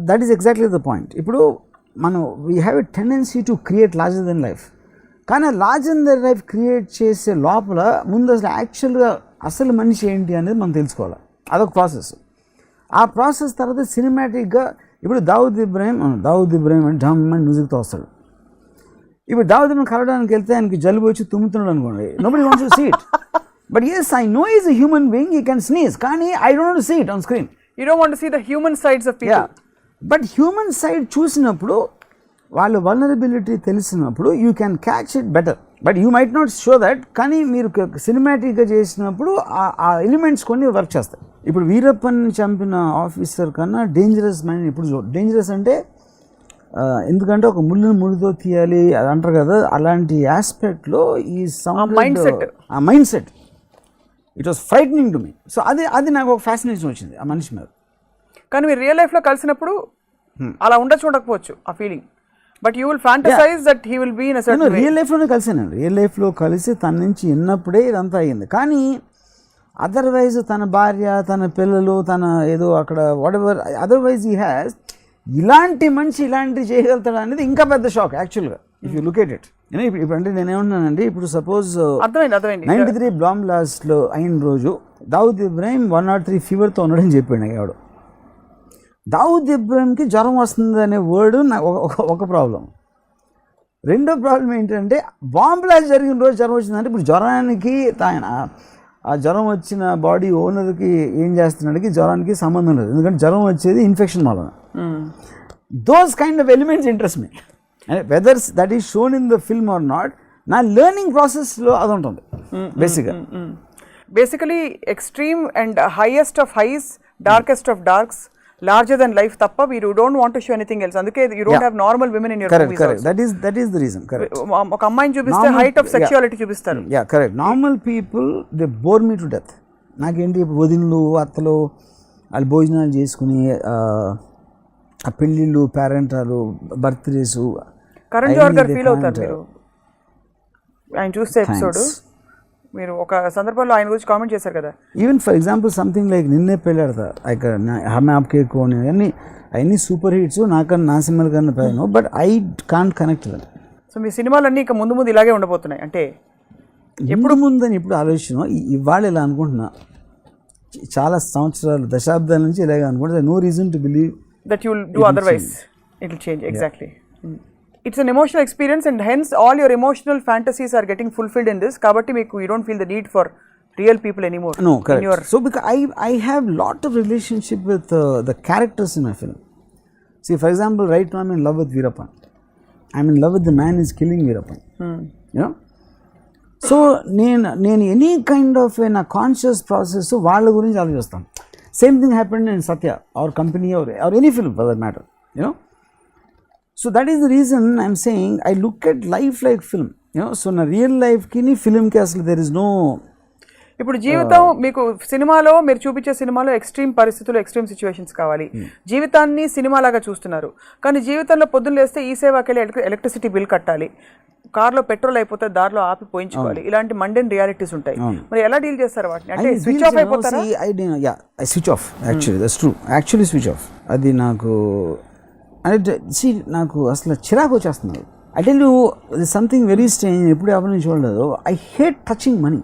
that is exactly the point. ఇప్పుడు మనం we have a tendency to create larger than life, కానీ లార్జర్ దెన్ లైఫ్ క్రియేట్ చేసే లోపల ముందు అసలు యాక్చువల్గా అసలు మనిషి ఏంటి అనేది మనం తెలుసుకోవాలి, అదొక ప్రాసెస్. ఆ ప్రాసెస్ తర్వాత సినిమాటిక్గా ఇప్పుడు దావుద్ ఇబ్రాహిం అంటే ఢమ్ అని మ్యూజిక్తో వస్తాడు. ఇప్పుడు దావుద్ ఇబ్రాహిం కలవడానికి వెళ్తే ఆయనకి జలుబు వచ్చి తుమ్ముతున్నాడు అనుకోండి, nobody wants to see it, but yes I know he is a human being, he can sneeze, కానీ I don't want to see it on screen. You don't want to see the human sides of people. But human side చూసినప్పుడు, వాళ్ళ vulnerability తెలిసినప్పుడు you can catch it better, but you might not show that, కానీ మీరు సినిమాటిక్గా చేసినప్పుడు ఆ elements కొన్ని work చేస్తాయి. ఇప్పుడు వీరప్పని చంపిన ఆఫీసర్ కన్నా డేంజరస్ మైండ్ ఇప్పుడు డేంజరస్ అంటే ఎందుకంటే ఒక ముళ్ళుతో తీయాలి అది అంటారు కదా, అలాంటి ఆస్పెక్ట్లో ఈ mind set it was frightening to me. So అది నాకు ఒక ఫ్యాసినేషన్ వచ్చింది ఆ మనిషి మీద. కానీ మీరు రియల్ లైఫ్లో కలిసినప్పుడు అలా ఉండకపోవచ్చు ఆ feeling, but you will fantasize that he will be in a certain way. Real లైఫ్లోనే కలిసాను, రియల్ లైఫ్లో కలిసి తన నుంచి విన్నప్పుడే ఇదంతా అయ్యింది. కానీ అదర్వైజ్ తన భార్య, తన పిల్లలు, తన ఏదో అక్కడ వాటెవర్ అదర్వైజ్ హీ హ్యాస్, ఇలాంటి మనిషి ఇలాంటివి చేయగలుగుతాడు అనేది ఇంకా పెద్ద షాక్ యాక్చువల్గా if you look at it. ఇప్పుడు అంటే నేనేమన్నానండి, ఇప్పుడు సపోజ్ 93 బాంబ్ బ్లాస్ట్లో అయిన రోజు దావుద్ ఇబ్రాహిం 103 ఫీవర్తో ఉన్నాడని చెప్పాడు ఎవడు. దావుద్ ఇబ్రాహింకి జ్వరం వస్తుంది అనే వర్డ్ నాకు ఒక ప్రాబ్లం. రెండో ప్రాబ్లం ఏంటంటే బాంబ్ బ్లాస్ట్ జరిగిన రోజు జ్వరం వచ్చిందంటే ఇప్పుడు జ్వరానికి ఆ జ్వరం వచ్చిన బాడీ ఓనర్కి ఏం చేస్తున్నాడికి జ్వరానికి సంబంధం లేదు, ఎందుకంటే జ్వరం వచ్చేది ఇన్ఫెక్షన్ వలన. Those kind of elements interest me, whether that is shown in the film or not. నా లెర్నింగ్ ప్రాసెస్లో అది ఉంటుంది basically extreme and highest of highs, darkest of darks, larger than life tappa you don't want to show anything else, అందుకే you don't have normal women in your movies. Correct. that is the reason. Correct. ఒక అమ్మాయిని చూపిస్తే height of sexuality చూపిస్తారు. Correct. Normal people they bore me to death. నాకేంటి వదినలు అత్తలు వాళ్ళు భోజనాలు చేసుకుని ఆ పెళ్ళిళ్ళు, పేరెంటాలు, బర్త్డేస్. కరణ్ జోహర్ గారు ఫీల్ అవుతారు మీరు ఆయన చూస్తే ఎపిసోడ్. మీరు ఒక సందర్భంలో ఆయన గురించి కామెంట్ చేశారు కదా, even for example something like నిన్నే పెళ్ళాడతా హమ్ ఆప్కే కోన్ అవన్నీ సూపర్ హిట్స్, నాకన్నా నా సినిమాల కన్నా పైన, but I can't connect them. So మీ సినిమాలన్నీ ఇక ముందు ముందు ఇలాగే ఉండబోతున్నాయి అంటే ఎప్పుడు ముందని ఎప్పుడు ఆలోచన ఇవాళ ఇలా అనుకుంటున్నా, చాలా సంవత్సరాలు దశాబ్దాల నుంచి ఇలాగే అనుకుంటున్నా. No reason to believe that you will do otherwise, it will change. Exactly. It's an emotional experience and hence all your emotional fantasies are getting fulfilled in this. Kabatti meeku you don't feel the need for real people anymore. No, correct. So because I have lot of relationship with the characters in my film. See, for example, right now I'm in love with Veerappan. I'm in love with the man who is killing Veerappan. You know? So నేను any kind of in a conscious process వాళ్ళ గురించి ఆలోచిస్తాను. Same thing happened in Satya, our company or any film for that matter. You know? So that is the reason I'm saying I look at life like film, you know. So na real life ki ni film ki asli there is no. ఇప్పుడు జీవితం మీకు సినిమాలో మీరు చూపించే సినిమాలో extreme పరిస్థితులు, extreme situations కావాలి. జీవితాన్ని సినిమాలాగా చూస్తున్నారు, కానీ జీవితంలో పొద్దున్న లేస్తే ఈ సేవాకెళ్ళి ఎలక్ట్రిసిటీ బిల్ కట్టాలి, కార్లో పెట్రోల్ అయిపోతే దారిలో ఆపి పోయించుకోవాలి, ఇలాంటి మండేన్ రియాలిటీస్ ఉంటాయి. మరి ఎలా డీల్ చేస్తారు వాటిని? అంటే స్విచ్ ఆఫ్ అయిపోతారా? I switch off actually. That's true. Actually switch off. అది నాకు అంటే నాకు అసలు చిరాకు వచ్చేస్తున్నారు. I tell you something very strange, ఎప్పుడు ఎవరి నుంచి చూడలేదు. I hate touching money.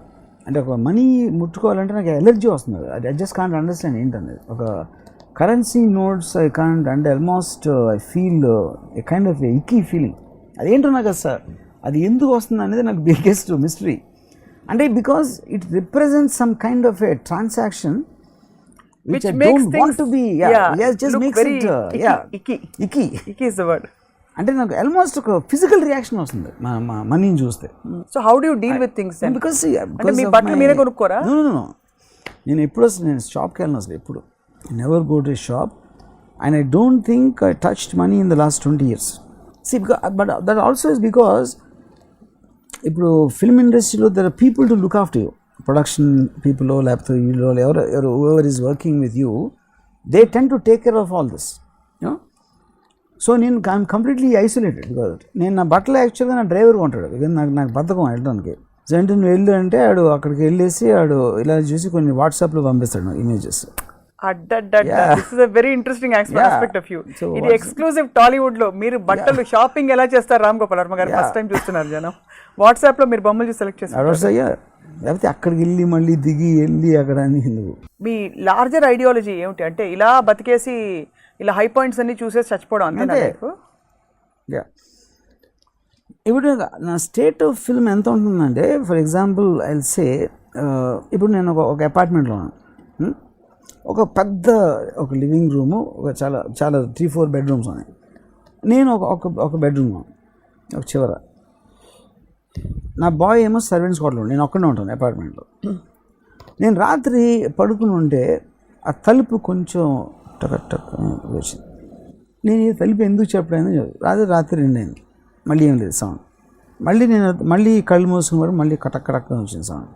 అంటే ఒక మనీ ముట్టుకోవాలంటే నాకు ఎలర్జీ వస్తుంది. ఐ జస్ట్ కాంట్ అండర్స్టాండ్ ఏంటనేది. ఒక కరెన్సీ నోట్స్ ఐ కాంట్, అంటే almost I feel a kind of icky feeling. అదేంటో నాకు సార్ అది ఎందుకు వస్తుంది అనేది నాకు బిగ్గెస్ట్ మిస్టరీ. అంటే because it represents some kind of a transaction which I don't want to be, just makes it icky is the word. అంటే నాకు ఆల్మోస్ట్ ఒక ఫిజికల్ రియాక్షన్ వస్తుంది మనీని చూస్తే. So how do you deal with things then? Because మీ బట్టలు మీరే కొనుక్కోరా? No నేను ఎప్పుడు నేను షాప్కి వెళ్ళను అసలు ఎప్పుడు. Never go to shop and I don't think I touched money in the last 20 years. See, but that also is because ఇప్పుడు ఫిల్మ్ ఇండస్ట్రీలో there are people to look after you. Production people లేకపోతే వీళ్ళు ఎవరు is working with you, they ten to take care of all this. You know, so నేను I'm completely isolated. Because నేను నా బట్టలు యాక్చువల్గా నా డ్రైవర్ ఉంటాడు, బికాజ్ నాకు బద్ధకం వెళ్ళడానికి. అంటే నువ్వు వెళ్ళు అంటే ఆడు అక్కడికి వెళ్ళేసి ఆడు ఇలా చూసి కొన్ని వాట్సాప్లో పంపిస్తాడు images. This is a very interesting aspect of you. ఇది ఎక్స్క్లూజివ్ టాలీవుడ్ లో మీరు బట్టలు షాపింగ్ ఎలా చేస్తారు రామ్ గోపాల్ వర్మ గారు ఫస్ట్ టైం చూస్తున్నారు జనం. వాట్సాప్ లో మీరు బొమ్మలు చూసి సెలెక్ట్ చేస్తారు, లేకపోతే అక్కడికి వెళ్ళి మళ్ళీ దిగి వెళ్ళి అక్కడ అని. మీ లార్జర్ ఐడియాలజీ ఏమిటి? అంటే ఇలా బతికేసి ఇలా హై పాయింట్స్ అన్ని చూసేసి చచ్చిపోవడం అంతే? ఇప్పుడు నా స్టేట్ ఆఫ్ ఫిల్మ్ ఎంత ఉంటుందంటే, for example I will say, ఇప్పుడు నేను ఒక అపార్ట్మెంట్లో ఉన్నాను. ఒక పెద్ద ఒక లివింగ్ రూము, ఒక చాలా 3-4 బెడ్రూమ్స్ ఉన్నాయి. నేను ఒక బెడ్రూమ్ ఒక చివర, నా బాయ్ ఏమో సర్వెంట్స్ క్వార్టర్లో, నేను ఒక్కడే ఉంటాను అపార్ట్మెంట్లో. నేను రాత్రి పడుకుని ఉంటే ఆ తలుపు కొంచెం టక్ వచ్చింది. నేను ఈ తలుపు ఎందుకు చెప్పలేదు, రాత్రి 2 అయింది, మళ్ళీ ఏం లేదు సౌండ్. మళ్ళీ కళ్ళు మూసుకుని మళ్ళీ కటక్ వచ్చింది సౌండ్.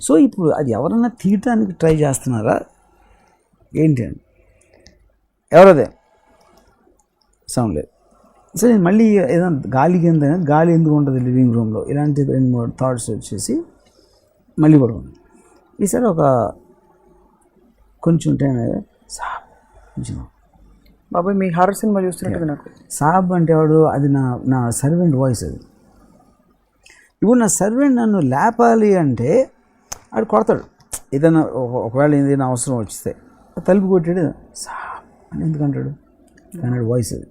సో ఇప్పుడు అది ఎవరన్నా తీయటానికి ట్రై చేస్తున్నారా ఏంటి అని, ఎవరదే సౌండ్ లేదు. సో నేను మళ్ళీ ఏదైనా గాలి ఎందుకు ఉంటుంది లివింగ్ రూమ్లో, ఇలాంటి 2-3 థాట్స్ వచ్చేసి మళ్ళీ పడుకున్నాను. ఈసారి ఒక కొంచెం టైం సాబ్ కొంచెం బాబాయ్ మీ హారర్ సినిమా చూస్తున్నట్టు నాకు. సాబ్ అంటే వాడు అది నా సర్వెంట్ వాయిస్ అది. ఇప్పుడు నా సర్వెంట్ నన్ను లేపాలి అంటే వాడు కొడతాడు. ఏదైనా ఒకవేళ ఏదైనా అవసరం వస్తే తలుపు కొట్టాడు సాబ్ అని ఎందుకంటాడు అన్నాడు వాయిస్ అది.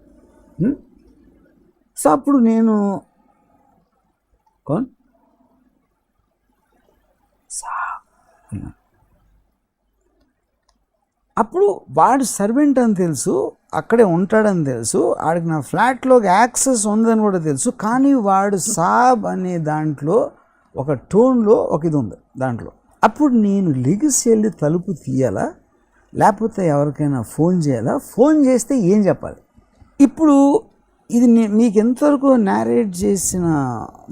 సో అప్పుడు నేను కోన్ సాబ్ అప్పుడు వాడు సర్వెంట్ అని తెలుసు, అక్కడే ఉంటాడని తెలుసు, వాడికి నా ఫ్లాట్లోకి యాక్సెస్ ఉందని కూడా తెలుసు. కానీ వాడు సాబ్ అనే దాంట్లో ఒక టోన్లో ఒక ఇది ఉంది దాంట్లో. అప్పుడు నేను లెగిసి వెళ్ళి తలుపు తీయాలా లేకపోతే ఎవరికైనా ఫోన్ చేయాలా? ఫోన్ చేస్తే ఏం చెప్పాలి? ఇప్పుడు ఇది మీకు ఎంతవరకు నేరేట్ చేసిన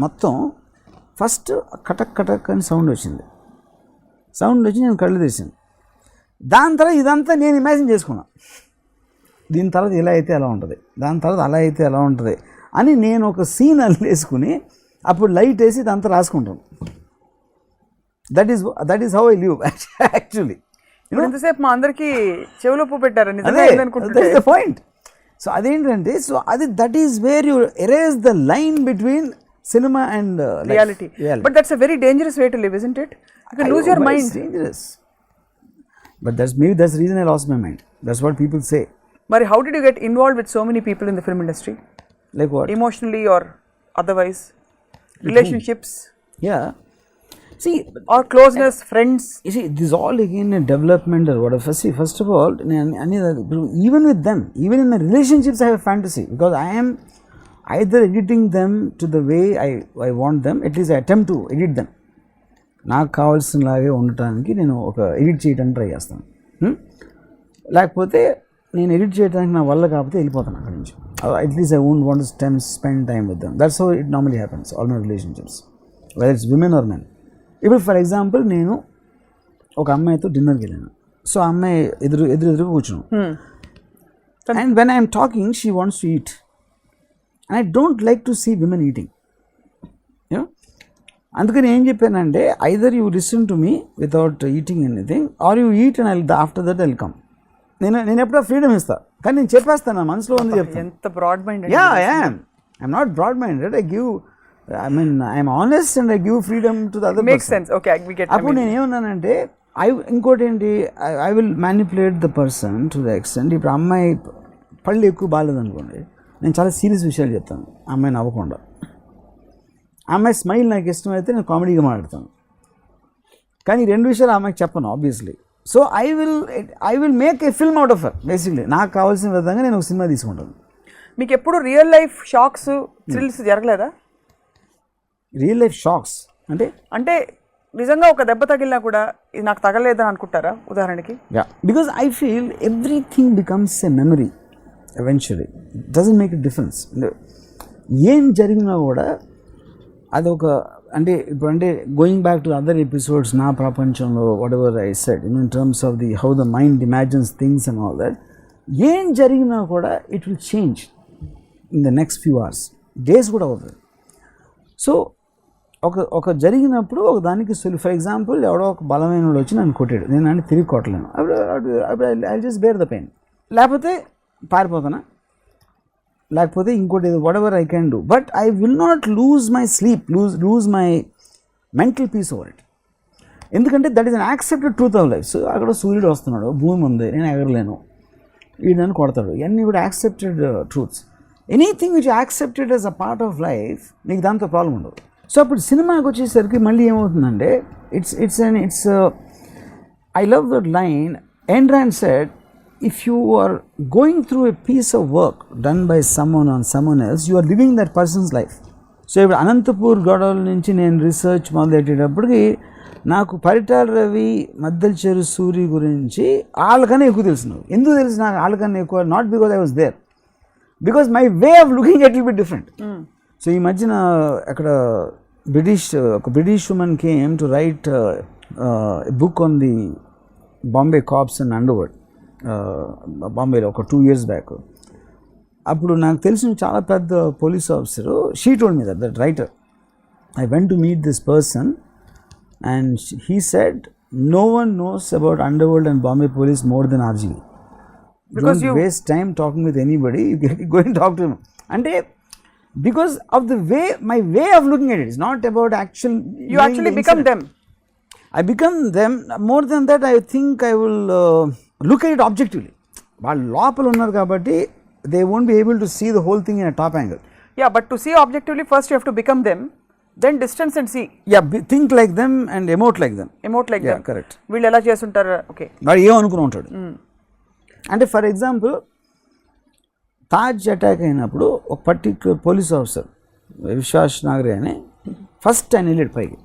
మొత్తం ఫస్ట్ కటక్ కటక్ అని సౌండ్ వచ్చింది. సౌండ్ వచ్చి నేను కళ్ళు తెరిచాను. దాని తర్వాత ఇదంతా నేను ఇమాజిన్ చేసుకున్నా. దీని తర్వాత ఇలా అయితే ఎలా ఉంటుంది, దాని తర్వాత అలా అయితే ఎలా ఉంటుంది అని నేను ఒక సీన్ అల్లేసుకుని అప్పుడు లైట్ వేసి ఇదంతా రాసుకుంటాను. That is how I live actually. ఎంతసేపు మా అందరికి చెవులో పెట్టారు పాయింట్. సో అదేంటంటే సో అది that is where you erase the line between cinema and reality. But that's a very dangerous way to live, isn't it? You can lose your mind. It's dangerous. But that's the reason I lost my mind. That's what people say. But how did you get involved with so many people in the film industry? Like what? Emotionally or otherwise? Relationships? Yeah. See, or closeness, friends? You see, this is all again a development or whatever. See, first of all, even with them, even in my relationships, I have a fantasy because I am either editing them to the way I want them, at least I attempt to edit them. నాకు కావాల్సినలాగే ఉండటానికి నేను ఒక edit చేయడానికి try చేస్తాను. లేకపోతే నేను edit చేయడానికి నా వల్ల కాకపోతే వెళ్ళిపోతాను అక్కడి నుంచి. At least I won't want to spend time with them. That's how it normally happens all my relationships, whether it's women or men. ఇప్పుడు ఫర్ ఎగ్జాంపుల్ నేను ఒక అమ్మాయితో డిన్నర్కి వెళ్ళాను. సో ఆ అమ్మాయి ఎదురు కూర్చున్నాం. And when I'm talking she wants to eat. And I don't like to see women eating. You know? అందుకని ఏం చెప్పానంటే either you listen to me without eating anything or you eat and after that I'll come. నేను ఎప్పుడో freedom ఇస్తా, కానీ నేను చెప్పేస్తాను నా మనసులో ఉంది చెప్తాను. ఎంత broad minded. Yeah, I am. I'm not broad minded. I'm honest and I give freedom to the other person. Makes sense. Okay, we get. అప్పుడు నేను ఏమన్నానంటే ఇంకోటి ఏంటి, I will manipulate the person to the extent. ఇప్పుడు అమ్మాయి పళ్ళు ఎక్కువ బాగాలేదనుకోండి, నేను చాలా సీరియస్ విషయాలు చెప్తాను అమ్మాయి నవ్వకుండా. అమ్మాయి స్మైల్ నాకు ఇష్టమైతే నేను కామెడీగా మాట్లాడతాను, కానీ రెండు విషయాలు అమ్మాయికి చెప్పను obviously. So I will make a film out of her. Basically నాకు కావాల్సిన విధంగా నేను ఒక సినిమా తీసుకుంటాను. మీకు ఎప్పుడు రియల్ లైఫ్ షాక్స్ థ్రిల్స్ జరగలేదా? రియల్ లైఫ్ షాక్స్ అంటే నిజంగా ఒక దెబ్బ తగిలినా కూడా ఇది నాకు తగలేదని అనుకుంటారా ఉదాహరణకి? Yeah, because I feel everything becomes a memory eventually. It doesn't make a difference. ఏం జరిగినా కూడా అదొక అంటే going back to other episodes నా ప్రపంచంలో what ever I said in terms of the how the mind imagines things and all that, ఏం జరిగినా కూడా it will change in the next few hours, days కూడా అవుతుంది. సో ఒక జరిగినప్పుడు ఒక దానికి ఫర్ ఎగ్జాంపుల్ ఎవడో ఒక బలమైన వాడు వచ్చి నన్ను కొట్టాడు, నేను తిరిగి కొట్టలేను, అప్పుడు I just bear the pain. లేకపోతే పారిపోతానా, లేకపోతే ఇంకోటి whatever I can do, but I will not lose my sleep, lose my mental peace over it. ఎందుకంటే that is an accepted truth of life. So అక్కడ సూర్యుడు వస్తున్నాడు, భూమి ఉంది, నేను ఎగరలేను, వీడు నన్ను కొడతాడు, ఇవన్నీ కూడా accepted truths. Anything which accepted as a part of life, నీకు దాంతో ప్రాబ్లం ఉండదు. సో అప్పుడు సినిమాకి వచ్చేసరికి మళ్ళీ ఏమవుతుందంటే it's I love that line. ఎండ్రాన్ said, if you are going through a piece of work done by someone on someone else, you are living that person's life. So ఇప్పుడు అనంతపూర్ గొడవల నుంచి నేను రీసెర్చ్ మొదలెట్టేటప్పటికి నాకు పరిటాల రవి, మద్దెలచెరు సూరి గురించి వాళ్ళకన్నా ఎక్కువ తెలుసు. ఎందుకు తెలుసు నాకు వాళ్ళకన్నా ఎక్కువ? Not because I was there, because my way of looking at will be different. So ఈ మధ్యన అక్కడ ఒక British women came to write book on the Bombay cops and underworld, బాంబేలో ఒక 2 years బ్యాక్. అప్పుడు నాకు తెలిసిన చాలా పెద్ద police officer, she told me that writer, I went to meet this person and he said no one knows about underworld and Bombay police more than RGV. Because Don't waste time talking with anybody, you go and talk to him. And because of the way, my way of looking at it is not about actual. You actually become them. I become them. More than that, I think I will look at it objectively. వాళ్ళు లోపల ఉన్నారు కాబట్టి they won't be able to see the whole thing in a top angle. Yeah, but to see objectively, first you have to become them, then distance and see. Yeah, think like them and emote like them. Emote like them. Correct. వీళ్ళు ఎలా చేస్తుంటారు? Okay, వాడు ఏమనుకుని ఉంటాడు అంటే for example Taj attack అయినప్పుడు ఒక particular police officer Vishwas నాగరే అని first ఆయన వెళ్ళాడు పైకి.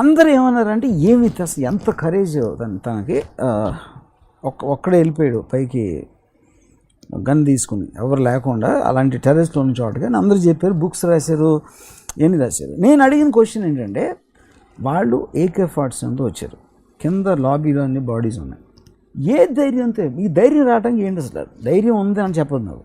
అందరూ ఏమన్నారంటే ఏమి అసలు ఎంత కరేజ్ తనకి, ఒక్కడే వెళ్ళిపోయాడు పైకి గన్ తీసుకుని ఎవరు లేకుండా అలాంటి టెర్రరిస్ట్లో ఉన్న చోటగా అందరూ చెప్పారు, బుక్స్ రాశారు, ఎన్ని రాశారు. నేను అడిగిన క్వశ్చన్ ఏంటంటే వాళ్ళు AK-47తో వచ్చారు, కింద లాబీలో అన్ని బాడీస్ ఉన్నాయి, ఏ ధైర్యంతో ఈ ధైర్యం రావడానికి ఏంటి అసలు ధైర్యం ఉంది అని చెప్పదు నాకు.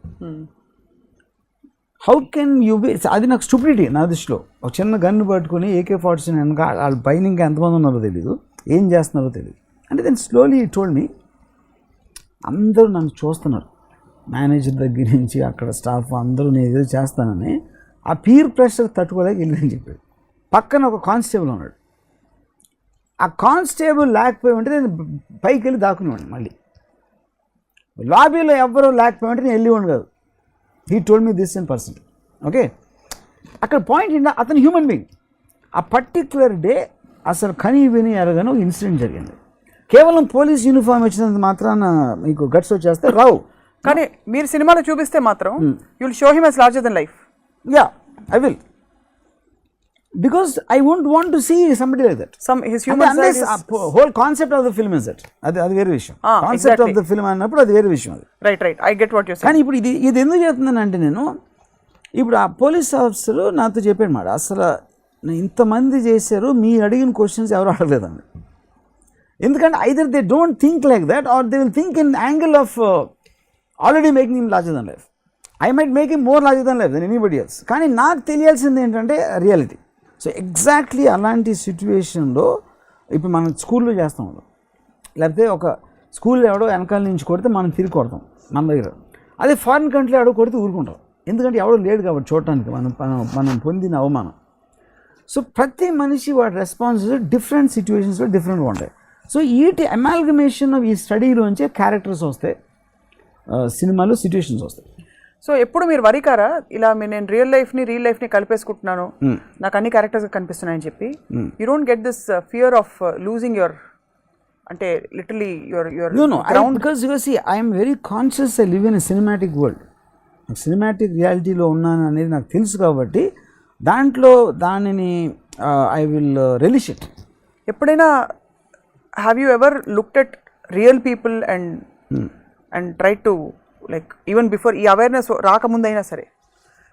హౌ కెన్ యూ బి, అది నాకు స్టూపిడిటీ నా దృష్టిలో. ఒక చిన్న గన్ను పట్టుకొని AK-47 వెనక వాళ్ళ పైన ఇంకా ఎంతమంది ఉన్నారో తెలియదు, ఏం చేస్తున్నారో తెలియదు. అంటే దెన్ స్లోలీ టోల్డ్ మీ అందరూ నన్ను చూస్తున్నారు, మేనేజర్ దగ్గర నుంచి అక్కడ స్టాఫ్ అందరూ నేను ఏదో చేస్తానని. ఆ పీర్ ప్రెషర్ తట్టుకోలేక వెళ్ళని చెప్పాడు. పక్కన ఒక కానిస్టేబుల్ ఉన్నాడు, ఆ కానిస్టేబుల్ లేకపోయి ఉంటే నేను పైకి వెళ్ళి దాక్కునేవాడిని. మళ్ళీ లాబీలో ఎవ్వరూ లేకపోయి ఉంటే నేను వెళ్ళివాడిని కాదు. He told me this in person. Okay, అక్కడ పాయింట్ ఏంటంటే అతను హ్యూమన్ బీయింగ్. ఆ పర్టిక్యులర్ డే అసలు కనీ విని ఎరగని ఒక ఇన్సిడెంట్ జరిగింది. కేవలం పోలీస్ యూనిఫామ్ వచ్చినంత మాత్రాన మీకు గట్స్ వచ్చేస్తే రావు. కానీ మీరు సినిమాలో చూపిస్తే మాత్రం you will show him as larger than life. Yeah, I will, because I won't want to see somebody like that. His human side is whole concept of the film is that. అది వేరే విషయం. Concept of the film అన్నప్పుడు అది వేరే విషయం. అది right, I get what you say. కానీ ఇప్పుడు ఇది ఎందుకు చేస్తున్నానంటే నేను ఇప్పుడు ఆ పోలీస్ ఆఫీసర్ నాతో చెప్పాడు మాట, అసలు ఇంతమంది చేశారు, మీ అడిగిన క్వశ్చన్స్ ఎవరు అడగలేదండి. ఎందుకంటే either they don't think like that or they will think in angle of already making him larger than life. I might make him more larger than life than anybody else. కానీ నాకు తెలియాల్సింది ఏంటంటే reality. So exactly అలాంటి సిచ్యువేషన్లో ఇప్పుడు మనం స్కూల్లో చేస్తాం, లేకపోతే ఒక స్కూల్లో ఎవడో వెనకాల నుంచి కొడితే మనం తిరిగి కొడతాం మన దగ్గర. అదే ఫారిన్ కంట్రీ ఎవడో కొడితే ఊరుకుంటాం, ఎందుకంటే ఎవడో లేడు కాబట్టి చూడటానికి మనం పొందిన అవమానం. సో ప్రతి మనిషి వాడి రెస్పాన్సెస్ డిఫరెంట్ సిచ్యువేషన్స్లో డిఫరెంట్గా ఉంటాయి. సో వీటి అమాల్గమేషన్ ఈ స్టడీలోంచే క్యారెక్టర్స్ వస్తాయి, సినిమాలో సిచ్యువేషన్స్ వస్తాయి. సో ఎప్పుడు మీరు వరికారా ఇలా నేను రియల్ లైఫ్ని కలిపేసుకుంటున్నాను, నాకు అన్ని క్యారెక్టర్స్ కనిపిస్తున్నాయని చెప్పి? You don't get this fear of losing your, అంటే literally your ground? Because you see I'm very conscious, I live in a cinematic world. Cinematic రియాలిటీలో ఉన్నాను అనేది నాకు తెలుసు కాబట్టి దానిని ఐ విల్ రిలీష్ ఇట్. ఎప్పుడైనా have you ever looked at real people and try to like even before ఈ awareness రాకముందైనా సరే,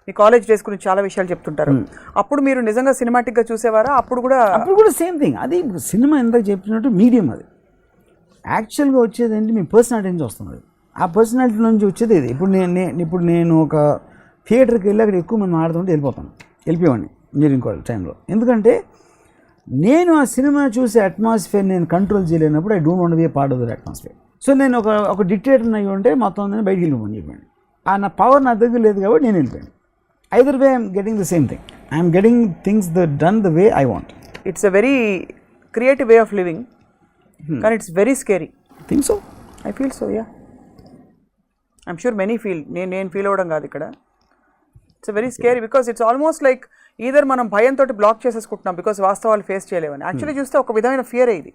మీ కాలేజ్ డేస్ గురించి చాలా విషయాలు చెప్తుంటారు, అప్పుడు మీరు నిజంగా సినిమాటిక్గా చూసేవారా? అప్పుడు కూడా సేమ్ థింగ్. అది సినిమా ఎంత చెప్పినట్టు మీడియం, అది యాక్చువల్గా వచ్చేది ఏంటి మీ పర్సనాలిటీ నుంచి వస్తుంది. ఆ పర్సనాలిటీ నుంచి వచ్చేది ఇది. ఇప్పుడు నేను ఒక థియేటర్కి వెళ్ళి అక్కడ ఎక్కువ మంది మాట్లాడుతుంటే వెళ్ళిపోయేవాడిని ఇంజనీరింగ్ కాలేజ్ టైంలో. ఎందుకంటే నేను ఆ సినిమా చూసే అట్మాస్ఫియర్ నేను కంట్రోల్ చేయలేనప్పుడు I don't want be A part of that atmosphere. So నేను ఒక డిక్టేటర్ అయ్యి ఉంటే మొత్తం నేను బయటికి వెళ్ళిపోమని చెప్పాను. నా పవర్ నా దగ్గర లేదు కాబట్టి నేను వెళ్ళిపోయాను. Either way I'm getting the same thing, I'm getting things done the way I want. It's a very creative way of living, కానీ it's very scary. Think so, I feel so. Yeah, I'm sure many feel. నేను feel అవ్వడం కాదు ఇక్కడ. It's very scary because it's almost like either మనం భయంతో block చేసేసుకుంటున్నాం because వాస్తవాలు face చేయలేమని. యాక్చువల్లీ చూస్తే ఒక విధమైన ఫియర్ ఇది.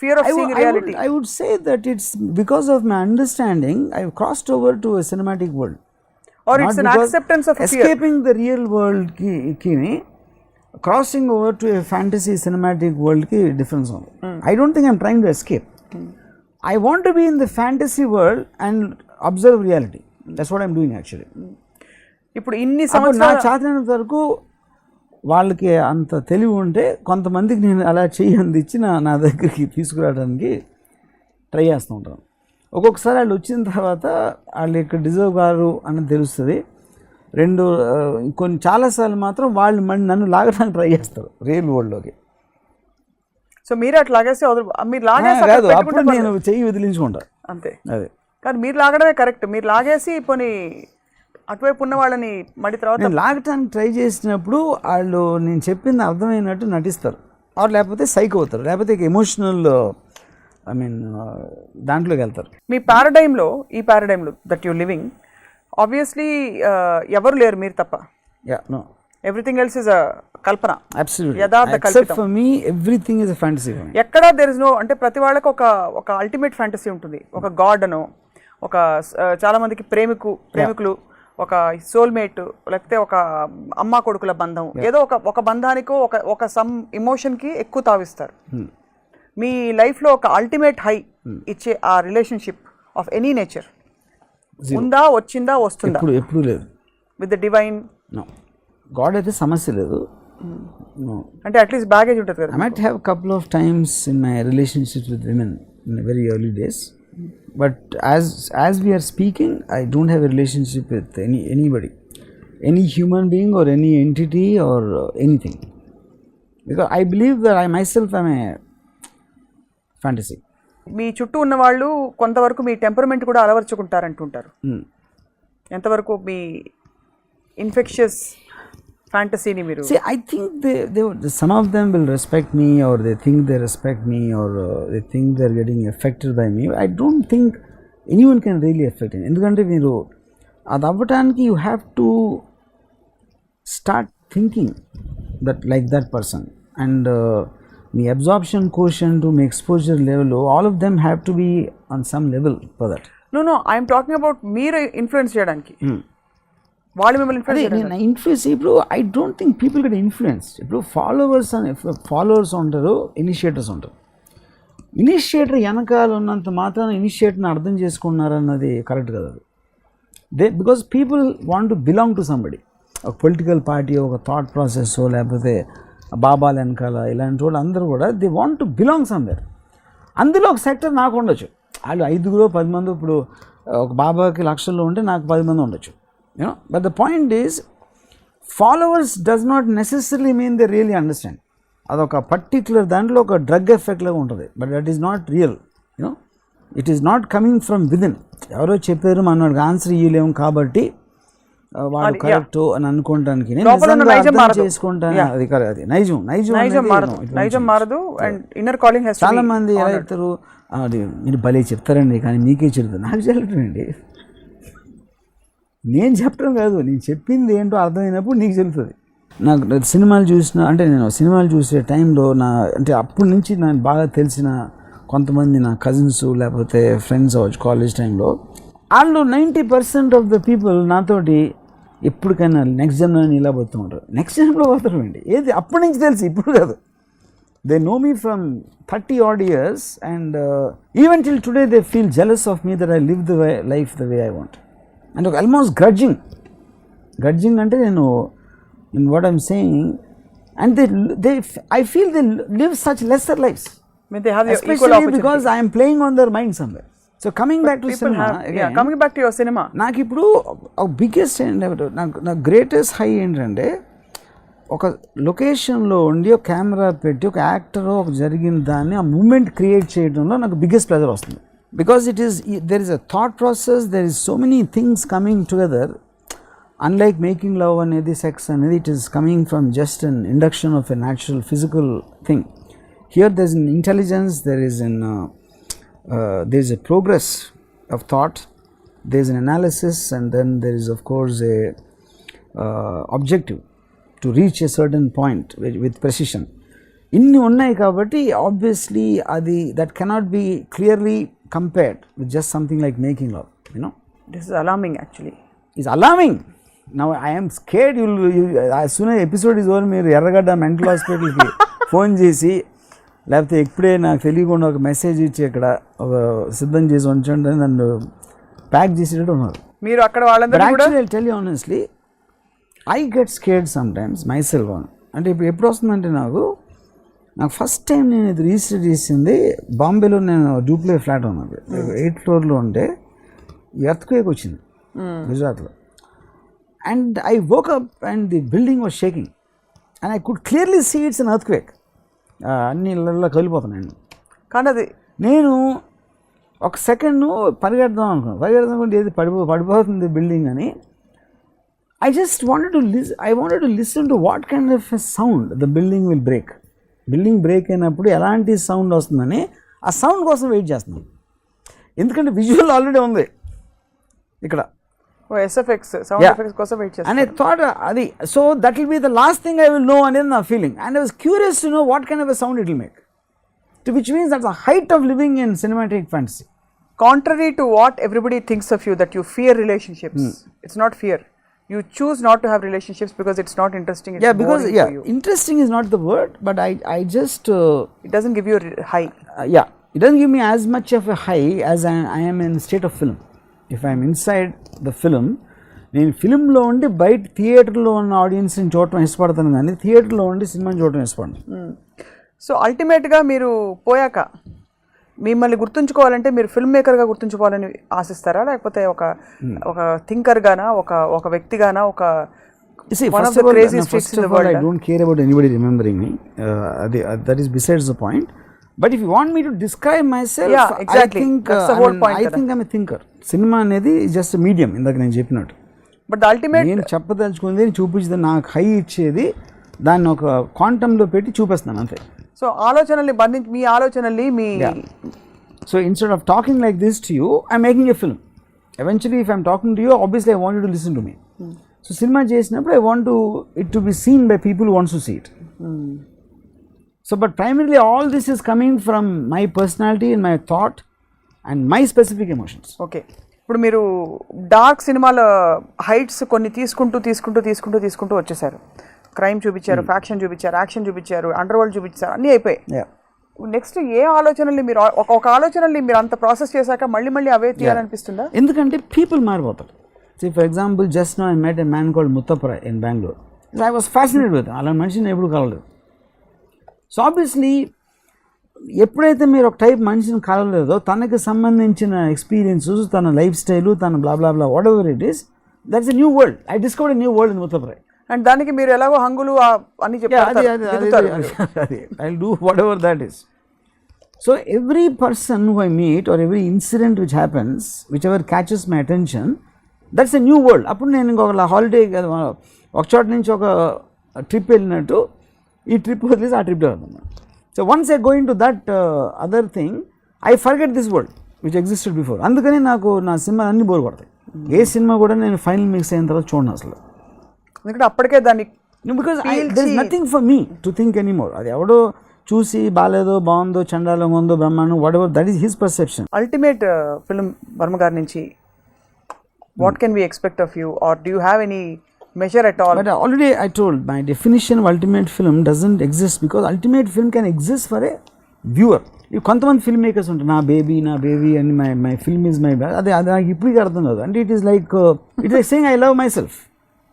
Fear of seeing reality. I would say that it's because of my understanding, I've crossed over to a cinematic world. Or it's an acceptance of escaping the real world ki crossing over to a fantasy cinematic world ki difference on. I don't think I'm trying to escape. I want to be in the fantasy world and observe reality. That's what I'm doing actually. ఇప్పుడు ఇన్ని సంవత్సరాలు నా చాతనంత వరకు వాళ్ళకి అంత తెలివి ఉంటే కొంతమందికి నేను అలా చెయ్యి అందించి నా దగ్గరికి తీసుకురావడానికి ట్రై చేస్తూ ఉంటాను. ఒక్కొక్కసారి వాళ్ళు వచ్చిన తర్వాత వాళ్ళు ఇక్కడ డిజర్వ్ గారు అని తెలుస్తుంది. కొన్ని చాలాసార్లు మాత్రం వాళ్ళు నన్ను లాగడానికి ట్రై చేస్తారు రియల్ వరల్డ్లోకి. సో మీరు అట్లా లాగేసి మీరు లాగేసి కాదు, అప్పుడు నేను చెయ్యి వదిలించుకుంటా అంతే. అదే కానీ మీరు లాగడమే కరెక్ట్. మీరు లాగేసి పోనీ అటువైపు ఉన్న వాళ్ళని మళ్ళీ తర్వాత నేను లాగటానికి ట్రై చేసినప్పుడు వాళ్ళు నేను చెప్పింది అర్థమైనట్టు నటిస్తారు, ఆర్ లేకపోతే సైక్ అవుతారు, లేకపోతే ఎమోషనల్ దాంట్లోకి వెళ్తారు. మీ పారాడైమ్లో, ఈ పారాడైమ్లో దట్ యు లివింగ్, ఆబ్వియస్లీ ఎవరు లేరు మీరు తప్ప. No, everything else is a కల్పన. అబ్సల్యూట్లీ, యథార్థ ఎక్సెప్ట్ కల్పితం. ఫర్ మీ ఎవ్రీథింగ్ ఇస్ అ ఫ్యాంటసీ. ఎక్కడ దేర్ ఇస్ నో, అంటే ప్రతి వాళ్ళకి ఒక అల్టిమేట్ ఫ్యాంటసీ ఉంటుంది. ఒక గాడ్ అనో, ఒక చాలా మందికి ప్రేమికులు, ఒక సోల్మేట్, లేకపోతే ఒక అమ్మ కొడుకుల బంధం, ఏదో ఒక బంధానికో ఒక సమ్ ఎమోషన్కి ఎక్కువ తావిస్తారు. మీ లైఫ్లో ఒక అల్టిమేట్ హై ఇచ్చే ఆ రిలేషన్షిప్ ఆఫ్ ఎనీ నేచర్ ఉందా, వచ్చిందా, వస్తుందా? ఎప్పుడు లేదు. With the divine? గాడ్ అయితే సమస్య లేదు. అంటే అట్లీస్ట్ బ్యాగేజ్ ఉంటుంది కదా. I might have a couple of times in my relationships with women in the very early days, but as we are speaking, I don't have a relationship with anybody, any human being or any entity or anything, because I believe that I myself am a fantasy. మీ చుట్టూ ఉన్న వాళ్ళు కొంతవరకు మీ temperament కూడా అలవర్చుకుంటారంటుంటారు. ఎంతవరకు మీ infectious ఫ్యాంటసీని మీరు? See, I think some of them will respect me, or they think they respect me, or they think they're getting affected by me. I don't think anyone can really affect me. ఎందుకంటే మీరు అది అవ్వటానికి you have to start thinking that like that person, and me absorption quotient, me exposure level, all of them have to be on some level for that. No I'm talking about మీరు influence చేయడానికి, వాళ్ళు మిమ్మల్ని influence. ఇప్పుడు I don't think people get influence. ఇప్పుడు followers ఉంటారు, initiators ఉంటారు. Initiator వెనకాల ఉన్నంత మాత్రం ఇనిషియేటర్ని అర్థం చేసుకున్నారన్నది కరెక్ట్ కదా. Because people want to belong to somebody. ఒక పొలిటికల్ పార్టీ, ఒక థాట్ ప్రాసెస్, లేకపోతే బాబాల వెనకాల ఇలాంటి వాళ్ళు అందరూ కూడా they want to belong somewhere. అందులో ఒక సెక్టర్ నాకు ఉండొచ్చు. వాళ్ళు 5-10 మంది, ఇప్పుడు ఒక బాబాకి లక్షల్లో ఉంటే నాకు 10 మంది ఉండొచ్చు. You know, but the point is followers does not necessary mean they really understand. అదొక పర్టిక్యులర్ దాంట్లో ఒక డ్రగ్ ఎఫెక్ట్ లాగా ఉంటుంది, but that is not real. You know, it is not coming from within. ఎవరో చెప్పారు మనకి ఆన్సర్ ఇవ్వలేము కాబట్టి వాడు కరెక్ట్ అని అనుకోవటానికి చేసుకుంటాను. అది అది నైజం మారదు. చాలా మంది ఎలా చెప్తారు, అది మీరు భలే చెప్తారండి కానీ మీకే చెప్తారు. నాకు చెల్లుతుందండి, నేను చెప్పడం కాదు, నేను చెప్పింది ఏంటో అర్థమైనప్పుడు నీకు చెల్లుతుంది. నాకు సినిమాలు నేను సినిమాలు చూసే టైంలో అంటే అప్పటి నుంచి నాకు బాగా తెలిసిన కొంతమంది నా కజిన్స్ లేకపోతే ఫ్రెండ్స్ అవ్వచ్చు కాలేజ్ టైంలో, వాళ్ళు 90% ఆఫ్ ద పీపుల్ నాతోటి ఎప్పటికైనా నెక్స్ట్ జన్మ ఇలా పోతూ ఉంటారు. నెక్స్ట్ జన్మలో పోతారు అండి, ఏది అప్పటి నుంచి తెలిసి, ఇప్పుడు కాదు. They know me from 30 odd years, and even till today they feel jealous of me that I live the life the way I want, and almost grudging అంటే నేను in what I'm saying, and I feel they live such lesser lives. I mean, they have especially equal opportunity because I am playing on their mind somewhere. So coming back to cinema again, coming back to your cinema, నాకు ఇప్పుడు biggest ఏంటంటే నాకు greatest high ఏంటంటే ఒక లొకేషన్లో ఉండి ఒక camera పెట్టి ఒక యాక్టర్ ఒక జరిగిన దాన్ని ఆ మూమెంట్ క్రియేట్ చేయడంలో నాకు బిగ్గెస్ట్ ప్లెజర్ వస్తుంది. Because there is a thought process, there is so many things coming together. Unlike making love అనేది, సెక్స్ అనేది, it is coming from just an induction of a natural physical thing. Here there is an intelligence, there is a progress of thought, there is an analysis, and then there is of course a objective to reach a certain point with precision. ఇన్ని ఉన్నాయి కాబట్టి obviously అది that cannot be clearly compared with just something like making love. This is alarming actually. It's alarming. Now I am scared you as soon as episode is over మీరు ఎర్రగడ్డ mental హాస్పిటల్కి phone చేసి లేకపోతే ఇప్పుడే నాకు తెలియకుండా ఒక మెసేజ్ ఇచ్చి ఇక్కడ ఒక సిద్ధం చేసి ఉంచండి నన్ను ప్యాక్ చేసేటట్టు ఉన్నారు మీరు అక్కడ. వాళ్ళందరూ కూడా I'll tell you honestly, I get scared sometimes myself. అంటే ఇప్పుడు ఎప్పుడు వస్తుందంటే నాకు ఫస్ట్ టైం నేను ఇది రిజిస్టర్ చేసింది బాంబేలో. నేను డూప్లే ఫ్లాట్ ఉన్నది 8th floor ఉంటే ఎర్త్క్వేక్ వచ్చింది గుజరాత్లో. And I woke up and the building was shaking, and I could clearly see it's an earthquake. అన్ని ఇళ్ళల్లో కలిపోతున్నాను. కానీ అది నేను ఒక సెకండ్ పరిగెడదాం అనుకున్నాను, ఏది పడిపోతుంది బిల్డింగ్ అని. I just wanted to listen to what kind of a sound the building will break. Building break అయినప్పుడు ఎలాంటి సౌండ్ వస్తుందని ఆ సౌండ్ కోసం వెయిట్ చేస్తున్నాను. ఎందుకంటే విజువల్ ఆల్రెడీ ఉంది ఇక్కడ, సౌండ్ ఎఫెక్ట్స్ కోసం వెయిట్ చేస్తాను అనే థాట్ అది. So that will be the last thing I will know అనేది నా feeling. And I was curious to know what kind of a sound it will make, which means that's the height of living in cinematic fantasy. Contrary to what everybody thinks of you, that you fear relationships, it's not fear. You choose not to have relationships because it's not interesting. It's boring for you. Interesting is not the word, but I just it doesn't give you a high. It doesn't give me as much of a high as I am in state of film. If I am inside the film, నేను ఫిల్మ్లో ఉండి బయట థియేటర్లో ఉన్న ఆడియన్స్ని చూడటం ఇష్టపడతాను, కానీ థియేటర్లో ఉండి సినిమాని చూడటం ఇష్టపడను. సో అల్టిమేట్గా మీరు పోయాక మిమ్మల్ని గుర్తుంచుకోవాలంటే మీరు ఫిల్మ్ మేకర్గా గుర్తుంచుకోవాలని ఆశిస్తారా, లేకపోతే ఒక థింకర్గానా, ఒక వ్యక్తిగానా, ఒక one of the crazy streets in the world? I don't care about anybody remembering me. That is besides the point. But if you want me to describe myself, exactly. I think that's the whole point. I think I'm a thinker. Cinema అనేది just a medium, ఇందాక నేను చెప్పినట్టు. But the ultimate, నేను చెప్పదలుచుకుంది చూపించేది, నాకు high ఇచ్చేది దాన్ని ఒక క్వాంటంలో పెట్టి చూపిస్తున్నాను అంతే. సో ఆలోచనల్ని బంధించి మీ ఆలోచనల్ని మీ So instead of talking like this to you, I'm making a film. Eventually if I'm talking to you, obviously I want you to listen to me. So cinema చేసినప్పుడు I want it to be seen by people who want to see it. So but primarily all this is coming from my personality and my thought and my specific emotions. Okay, ఇప్పుడు మీరు dark సినిమాల heights కొన్ని తీసుకుంటూ వచ్చేసారు. Crime చూపించారు, faction చూపించారు, action చూపించారు, under world చూపించారు, అన్నీ అయిపోయాయి. నెక్స్ట్ ఏ ఆలోచనల్ని మీరు ఒక ఆలోచనల్ని మీరు అంత ప్రాసెస్ చేశాక మళ్ళీ అవే తీయాలనిపిస్తుందా? ఎందుకంటే పీపుల్ మారిపోతారు. See, for example, just now I met a man called Muttapura in Bangalore. I was fascinated with him. అలా మనిషిని ఎప్పుడు కలవలేదు. సో ఆబ్వియస్లీ ఎప్పుడైతే మీరు ఒక టైప్ మనిషిని కలవలేదో, తనకి సంబంధించిన ఎక్స్పీరియన్సెస్, తన లైఫ్ స్టైలు, తన blah blah blah what ever it is, that's a new world. I discovered a new world in Muttapura. And దానికి మీరు ఎలాగో హంగులు అన్ని చెప్తారు. I'll do whatever that is. So every person who I meet or every incident which happens, whichever catches my attention, that's a new world. అప్పుడు నేను ఇంకొక holiday ఒక చోట నుంచి ఒక ట్రిప్ వెళ్ళినట్టు ఈ ట్రిప్ వదిలేసి ఆ ట్రిప్ వెళ్తాను. So once I going to that other thing, I forget this world which existed before. అందుకని నాకు నా సినిమా అన్ని బోర్ కొడతాయి. ఏ సినిమా కూడా నేను ఫైనల్ మిక్స్ అయిన తర్వాత చూడను అసలు, ఎందుకంటే అప్పటికే దాన్ని because there is nothing for me to think anymore. అది ఎవడో చూసి బాగాలేదో, బాగుందో, చండాలంగా ఉందో, బ్రహ్మాండం, whatever, that is his perception. Ultimate film Varma గారి నుంచి what can we expect of you, or do you have any measure at all? But already I told, my definition of ultimate film doesn't exist, because ultimate film can exist for a viewer. You కొంతమంది film makers ఉంటారు, నా baby అని my film is my bag, అది నాకు ఇప్పటికీ అర్థం కాదు. అంటే it is like saying I love my self,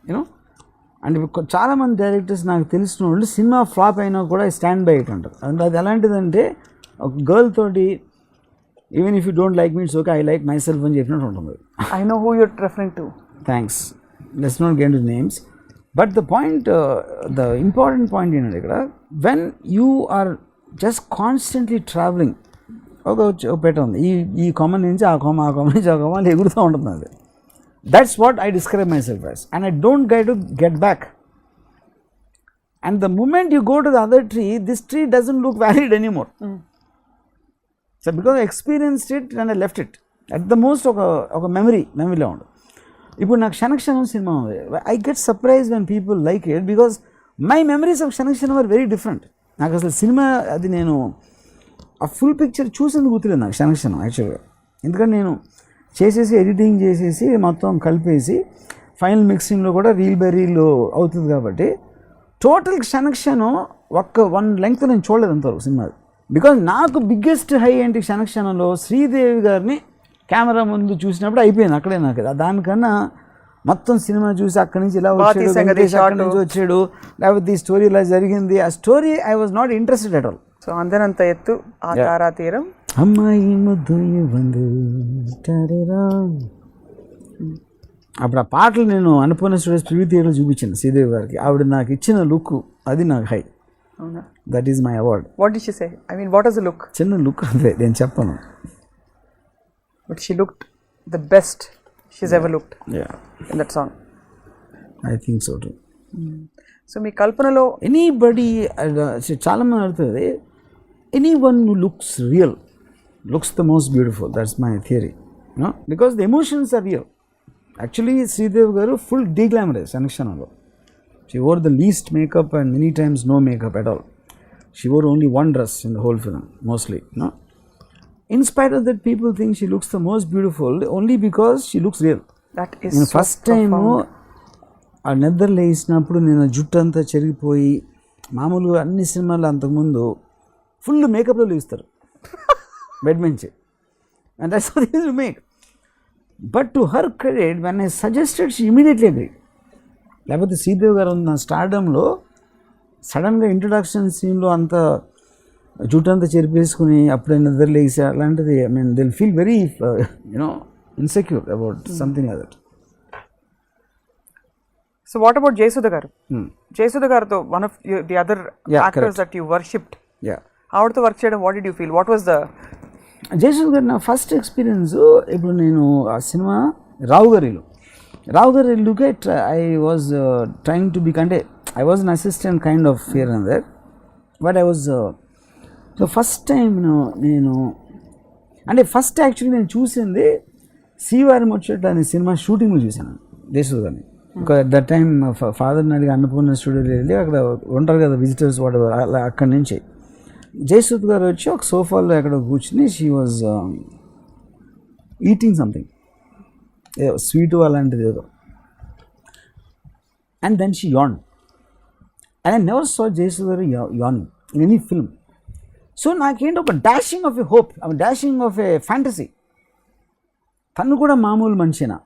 you know. అంటే చాలామంది డైరెక్టర్స్ నాకు తెలిసిన వాళ్ళు సినిమా ఫ్లాప్ అయినా కూడా స్టాండ్ బై ఇట్ అంటారు. అంటే అది ఎలాంటిదంటే, ఒక గర్ల్ తోటి even if you don't like me it's okay, I like myself అని చెప్పినట్టు ఉంటుంది. I know who you're referring to. Thanks. Let's not get into names, but the point, the important point in it, when you are just constantly traveling, okay, better on ee common nunchi aa common egurthu untunnadi. That's what I describe myself as, and I don't get back. And the moment you go to the other tree, this tree doesn't look valid anymore. So because I experienced it and I left it, at the most oka memory lo undu. ఇప్పుడు నాకు Kshana Kshanam cinema ఉంది. I get surprise when people like it, because my memories of Kshana Kshanam are very different. నాకు అసలు cinema అది నేను ఆ full picture చూసేందుకు గుర్తులేదు నాకు క్షణక్షణం యాక్చువల్గా. ఎందుకంటే నేను చేసేసి ఎడిటింగ్ చేసేసి మొత్తం కలిపేసి ఫైనల్ మిక్సింగ్లో కూడా రీల్ బై రీల్ అవుతుంది కాబట్టి టోటల్ క్షణక్షణం వన్ లెంగ్త్ నేను చూడలేదు అంతవరకు సినిమా. బికాజ్ నాకు బిగ్గెస్ట్ హై ఏంటి క్షణక్షణంలో శ్రీదేవి గారిని కెమెరా ముందు చూసినప్పుడు అయిపోయింది అక్కడే నాకు. దానికన్నా మొత్తం సినిమా చూసి అక్కడి నుంచి ఇలా వచ్చాడు, అక్కడి నుంచి వచ్చాడు, లేకపోతే ఈ స్టోరీ ఇలా జరిగింది, ఆ story I was not interested at all. So అందనంత ఎత్తు ఆ తారా తీరం అమ్మాయి ముద్దు అప్పుడు ఆ పాటలు నేను అన్నపూర్ణ స్టూడియోస్ ప్రివ్యూ థియేటర్లో చూపించాను శ్రీదేవి గారికి. ఆవిడ నాకు ఇచ్చిన లుక్ అది నాకు high. That is my award. What did she say? I mean what was the look? చిన్న లుక్ అంతే, నేను చెప్పను. But she looked the best she's ever looked in that song. I think so too. So మీ కల్పనలో anybody చాలా మంది అడుగుతుంది, anyone who looks real looks the most beautiful. That's my theory, because the emotions are real. Actually Sridevi garu full deglamorous అనుక్షణంలో. షీ wore the least makeup and many times no makeup at all. She wore only one dress in the whole film, mostly. In spite of that, people think she looks the most beautiful only because she looks real. that is నేను so first time profound. ఆ నిద్రలో వేసినప్పుడు నేను జుట్టు అంతా చెరిగిపోయి, మామూలుగా అన్ని సినిమాలు అంతకుముందు ఫుల్ మేకప్లో లేస్తారు బెడ్ నుంచి, and that's how they used to make. But to her credit, when I suggested she immediately agree. లేకపోతే శ్రీదేవి గారు ఉన్న స్టార్డంలో సడన్గా ఇంట్రడక్షన్ సీన్లో అంత జుట్టు అంతా చెరిపేసుకుని అప్పుడే నిద్రలేసి అలాంటిది, I mean Dil feel very insecure about something like that. So what about Jayasudha garu? Jayasudha garuto, one of the other actors correct. that you worshipped. Yeah. ఆవిడతో వర్క్ చేయడం, what did you feel? What was the Jayasudha garu నా first experience. ఇప్పుడు నేను ఆ cinema Rao గారిలోకి I was trying to be, అంటే I was an assistant kind of fear and that, but I was so first time నేను అంటే first actually నేను చూసింది శ్రీవారి ముచ్చట అనే సినిమా షూటింగ్లో చూశాను జయసూద్ గారిని. ఇంకా అట్ దట్ టైం ఫాదర్ని అడిగి అన్నపూర్ణ స్టూడియోలో వెళ్ళి అక్కడ ఉంటారు కదా విజిటర్స్, వాడు అలా అక్కడి నుంచి జయసూద్ గారు వచ్చి ఒక సోఫాలో ఎక్కడ కూర్చుని షీ వాజ్ ఈటింగ్ సంథింగ్, ఏదో స్వీటు అలాంటిది ఏదో, and then she yawn. And I never saw Jayasudha garu yawning in any film. So నాకేంటి ఒక dashing of a hope, dashing of a fantasy, తను కూడా మామూలు మనిషినా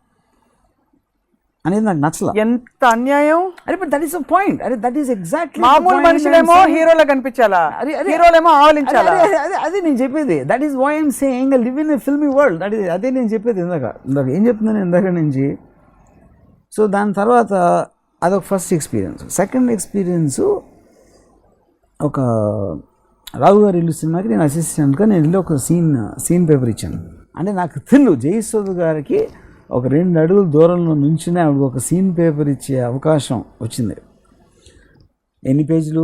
అనేది నాకు నచ్చల. ఎంత అన్యాయం! అరే but that is the point. అరే దట్ ఈస్ ఎగ్జాక్ట్లీ మామూలు మనుషులేమో హీరోలా కనిపించాలా, హీరోలేమో ఆవలించాలా. అదే నేను చెప్పేది. That is why I'm saying I live in a filmy world. అదే నేను చెప్పేది ఇందాక ఏం చెప్తున్నాను ఇందాక నుంచి. సో దాని తర్వాత అదొక ఫస్ట్ ఎక్స్పీరియన్స్. సెకండ్ ఎక్స్పీరియన్స్, ఒక రావు గారి ఇల్లు సినిమాకి నేను అసిస్టెంట్గా నేను వెళ్ళి ఒక సీన్ పేపర్ ఇచ్చాను. అంటే నాకు తెలుసు జయసూద్ గారికి ఒక 2 అడుగుల దూరంలో నుంచునే ఆవిడ ఒక సీన్ పేపర్ ఇచ్చే అవకాశం వచ్చింది. ఎన్ని పేజీలు,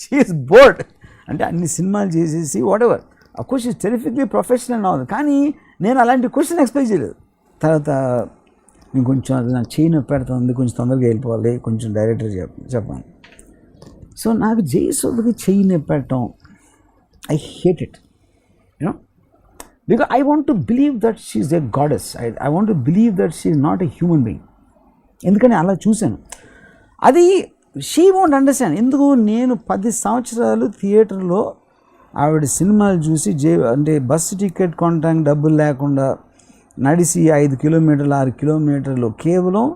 షీఈస్ బోర్డ్, అంటే అన్ని సినిమాలు చేసేసి whatever. Of course she is terrifically professional అవ్వదు, కానీ నేను అలాంటి క్వశ్చన్ ఎక్స్పెక్ట్ చేయలేదు. తర్వాత నేను కొంచెం అది నాకు చేయి నొప్పి పెడుతుంది, కొంచెం తొందరగా వెళ్ళిపోవాలి, కొంచెం డైరెక్టర్ చెప్పాను. సో నాకు జయసూద్కి చెయ్యి నొప్పి పెట్టడం, I hate it, you know, because I want to believe that she is a goddess. I want to believe that she is not a human being. ఎందుకని అలా చూశాను. అది షీ వోంట్ అండర్స్టాండ్. ఎందుకు నేను 10 సంవత్సరాలు థియేటర్లో ఆవిడ సినిమాలు చూసి అంటే బస్సు టికెట్ కొనడానికి డబ్బులు లేకుండా నడిచి 5 కిలోమీటర్లు 6 కిలోమీటర్లు కేవలం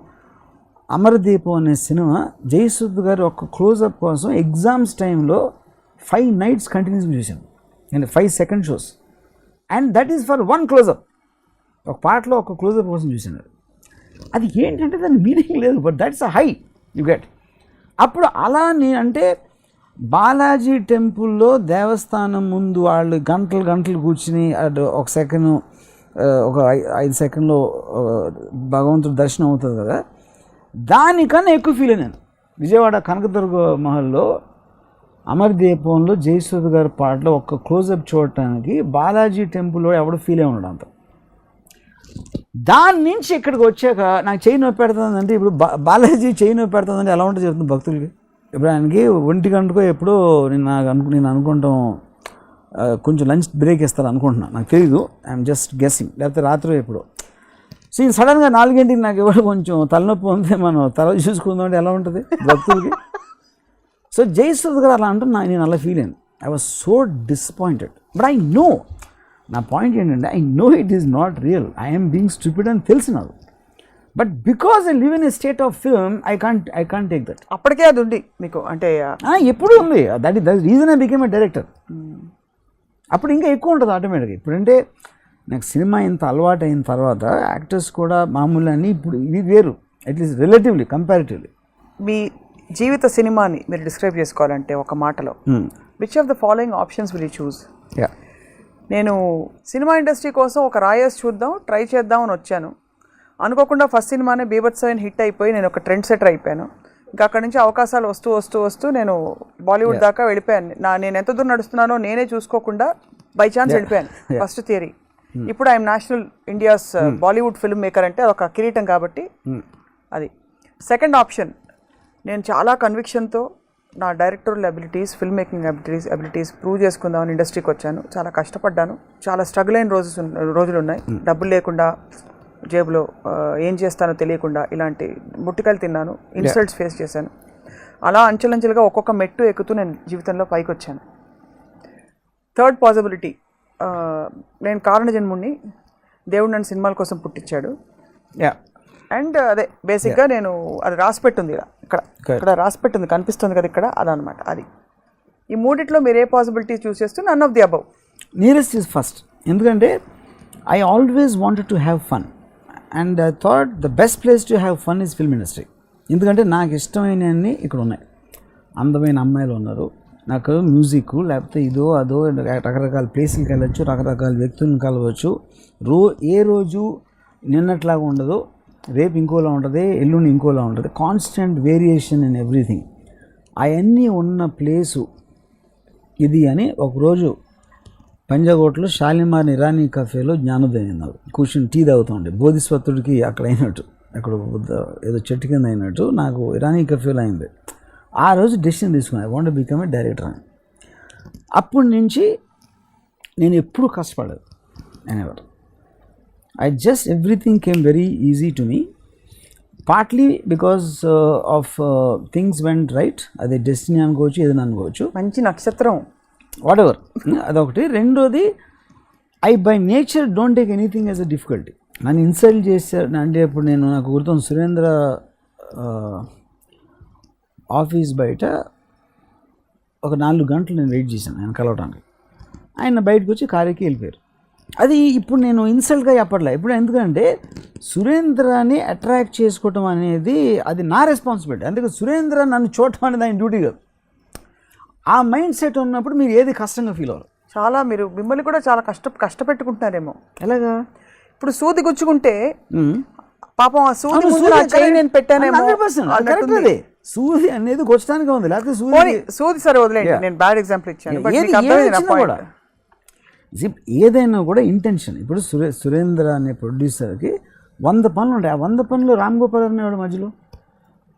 అమరదీపం అనే సినిమా జయసూద్ గారు ఒక క్లోజప్ కోసం ఎగ్జామ్స్ టైంలో 5 nights కంటిన్యూస్గా చూశాను. అంటే 5 second shows, and that is for 1 close-up. ఒక పాటలో ఒక క్లోజప్ కోసం చూశాను. అది ఏంటంటే దాని మీనింగ్ లేదు, but that's a high you get. అప్పుడు అలా అంటే బాలాజీ టెంపుల్లో దేవస్థానం ముందు వాళ్ళు గంటలు కూర్చుని ఒక సెకండ్, ఒక 5 seconds భగవంతుడు దర్శనం అవుతుంది కదా, దానికన్నా ఎక్కువ ఫీల్ అయ్యాను. విజయవాడ కనకదుర్గ మహల్లో అమరదీపంలో జయసూద్ గారి పాటలో ఒక్క క్లోజప్ చూడటానికి బాలాజీ టెంపుల్లో ఎవడు ఫీల్ అయి ఉండడం అంత. దాని నుంచి ఇక్కడికి వచ్చాక నాకు చెయ్యి నొప్పి పెడుతుందంటే, ఇప్పుడు బాలాజీ చెయ్యి నొప్పి పెడుతుందంటే ఎలా ఉంటుంది చెప్తుంది భక్తులకి. ఇప్పుడు ఆయనకి 1 గంటకో ఎప్పుడో నేను అనుకుంటాం కొంచెం లంచ్ బ్రేక్ ఇస్తారు అనుకుంటున్నాను, నాకు తెలియదు, ఐఎమ్ జస్ట్ గెస్సింగ్, లేకపోతే రాత్రి ఎప్పుడో. సో ఇది సడన్గా 4 గంటలకి నాకు ఎవరు కొంచెం తలనొప్పి ఉంది, మనం తల చూసుకుందాం అంటే ఎలా ఉంటుంది భక్తులకి. సో జయసూద్ గారు అలా అంటున్నా, నేను అలా ఫీల్ అయ్యాను. I was so disappointed. But I know, నా పాయింట్ ఏంటంటే I know it is not real, I'm being stupid అని తెలిసి నాకు. But because I live in a state of film I can't take that. అప్పటికే అది ఉంది మీకు, అంటే ఎప్పుడు ఉంది. That reason I became a director. అప్పుడు ఇంకా ఎక్కువ ఉంటుంది ఆటోమేటిక్గా. ఇప్పుడంటే నాకు సినిమా ఇంత అలవాటు అయిన తర్వాత యాక్టర్స్ కూడా మామూలు అని ఇప్పుడు ఇది వేరు, అట్లీస్ట్ రిలేటివ్లీ కంపారిటివ్లీ. మీ జీవిత సినిమాని మీరు డిస్క్రైబ్ చేసుకోవాలంటే ఒక మాటలో which of the following options will you choose? నేను సినిమా ఇండస్ట్రీ కోసం ఒక రాయేసి చూద్దాం, ట్రై చేద్దాం అని వచ్చాను. అనుకోకుండా ఫస్ట్ సినిమానే బీభత్సమైన హిట్ అయిపోయి నేను ఒక ట్రెండ్ సెటర్ అయిపోయాను. ఇంకా అక్కడి నుంచి అవకాశాలు వస్తూ వస్తూ వస్తూ నేను బాలీవుడ్ దాకా వెళ్ళిపోయాను. నేను ఎంత దూరం నడుస్తున్నానో నేనే చూసుకోకుండా బై ఛాన్స్ వెళ్ళిపోయాను. First theory. ఇప్పుడు I'm national India's Bollywood film maker అంటే ఒక కిరీటం కాబట్టి అది. సెకండ్ ఆప్షన్, నేను చాలా కన్విక్షన్తో నా directorial abilities, film making abilities prove చేసుకుందామని ఇండస్ట్రీకి వచ్చాను. చాలా కష్టపడ్డాను, చాలా స్ట్రగుల్ అయిన రోజులు ఉన్నాయి. డబ్బులు లేకుండా, జేబులో ఏం చేస్తానో తెలియకుండా ఇలాంటి ముట్టికాయలు తిన్నాను, ఇన్సల్ట్స్ ఫేస్ చేశాను. అలా అంచెలంచెలుగా ఒక్కొక్క మెట్టు ఎక్కుతూ నేను జీవితంలో పైకి వచ్చాను. థర్డ్ పాసిబిలిటీ, నేను కారణ జన్ముడిని, దేవుడు నన్ను సినిమాల కోసం పుట్టించాడు. అండ్ అదే బేసిక్గా నేను అది రాసిపెట్టుంది ఇక్కడ రాసిపెట్టుంది, కనిపిస్తుంది కదా ఇక్కడ, అదనమాట. అది ఈ మూడిట్లో మీరు ఏ పాసిబిలిటీ చూస్ చేస్తే none of the above. Nearest is first. ఎందుకంటే I always wanted to have fun and I thought the best place to have fun is film industry. ఎందుకంటే నాకు ఇష్టమైనవన్నీ ఇక్కడ ఉన్నాయి. అందమైన అమ్మాయిలు ఉన్నారు, నాకు మ్యూజిక్ లేకపోతే ఇదో అదో రకరకాల ప్లేసులకు వెళ్ళచ్చు, రకరకాల వ్యక్తులను కలవచ్చు. ఏ రోజు నిన్నట్లాగా ఉండదు, రేపు ఇంకోలా ఉంటుంది, ఎల్లుండి ఇంకోలా ఉంటుంది. Constant variation in everything. అవన్నీ ఉన్న ప్లేసు ఇది అని ఒకరోజు పంజాగోట్లో షాలిమార్ ఇరానీ కఫేలో జ్ఞానోదయం కూర్చొని టీ తాగుతూ ఉండే, బోధిస్వత్తుడికి అక్కడ అయినట్టు, అక్కడ ఏదో చెట్టు కింద అయినట్టు నాకు ఇరానీ కఫేలో అయింది. ఆ రోజు డెసిషన్ తీసుకున్నాను, I want to become a director అని. అప్పటి నుంచి నేను ఎప్పుడూ కష్టపడలేదు. నేనెవర్ everything came very easy to me, partly because of things went right. అదే డెస్టినీ అనుకోవచ్చు, ఏదైనా అనుకోవచ్చు, మంచి నక్షత్రం, వాట్ ఎవర్. అదొకటి. రెండోది, I by nature don't take anything as a difficulty. నన్ను ఇన్సల్ట్ చేశారు అంటే, ఇప్పుడు నేను నాకు గుర్తుంది, సురేంద్ర ఆఫీస్ బయట ఒక 4 గంటలు నేను వెయిట్ చేశాను ఆయన కలవడానికి. ఆయన బయటకు వచ్చి కారుకి వెళ్ళిపోయారు. అది ఇప్పుడు నేను ఇన్సల్ట్గా చెప్పట్లే. ఇప్పుడు ఎందుకంటే సురేంద్రని అట్రాక్ట్ చేసుకోవటం అనేది అది నా రెస్పాన్సిబిలిటీ. అందుకే సురేంద్ర నన్ను చూడటం అనేది ఆయన డ్యూటీ కాదు. ఆ మైండ్ సెట్ ఉన్నప్పుడు మీరు ఏది కష్టంగా ఫీల్ అవ్వరు. చాలా మిమ్మల్ని కూడా చాలా కష్టపెట్టుకుంటున్నారేమో. ఎలాగా? ఇప్పుడు సూది గుచ్చుకుంటే పాపం ఆ సూది నేను పెట్టానేమో. సూది అనేది గుచ్చడానికి ఉంది, లేకపోతే సూది సరే వదిలేండి, నేను బ్యాడ్ ఎగ్జాంపుల్ ఇచ్చాను. ఏదైనా కూడా ఇంటెన్షన్. ఇప్పుడు సురేంద్ర అనే ప్రొడ్యూసర్కి 100 పనులు ఉంటాయి. ఆ 100 పనులు రామ్ గోపాల్ అనేవాడు మధ్యలో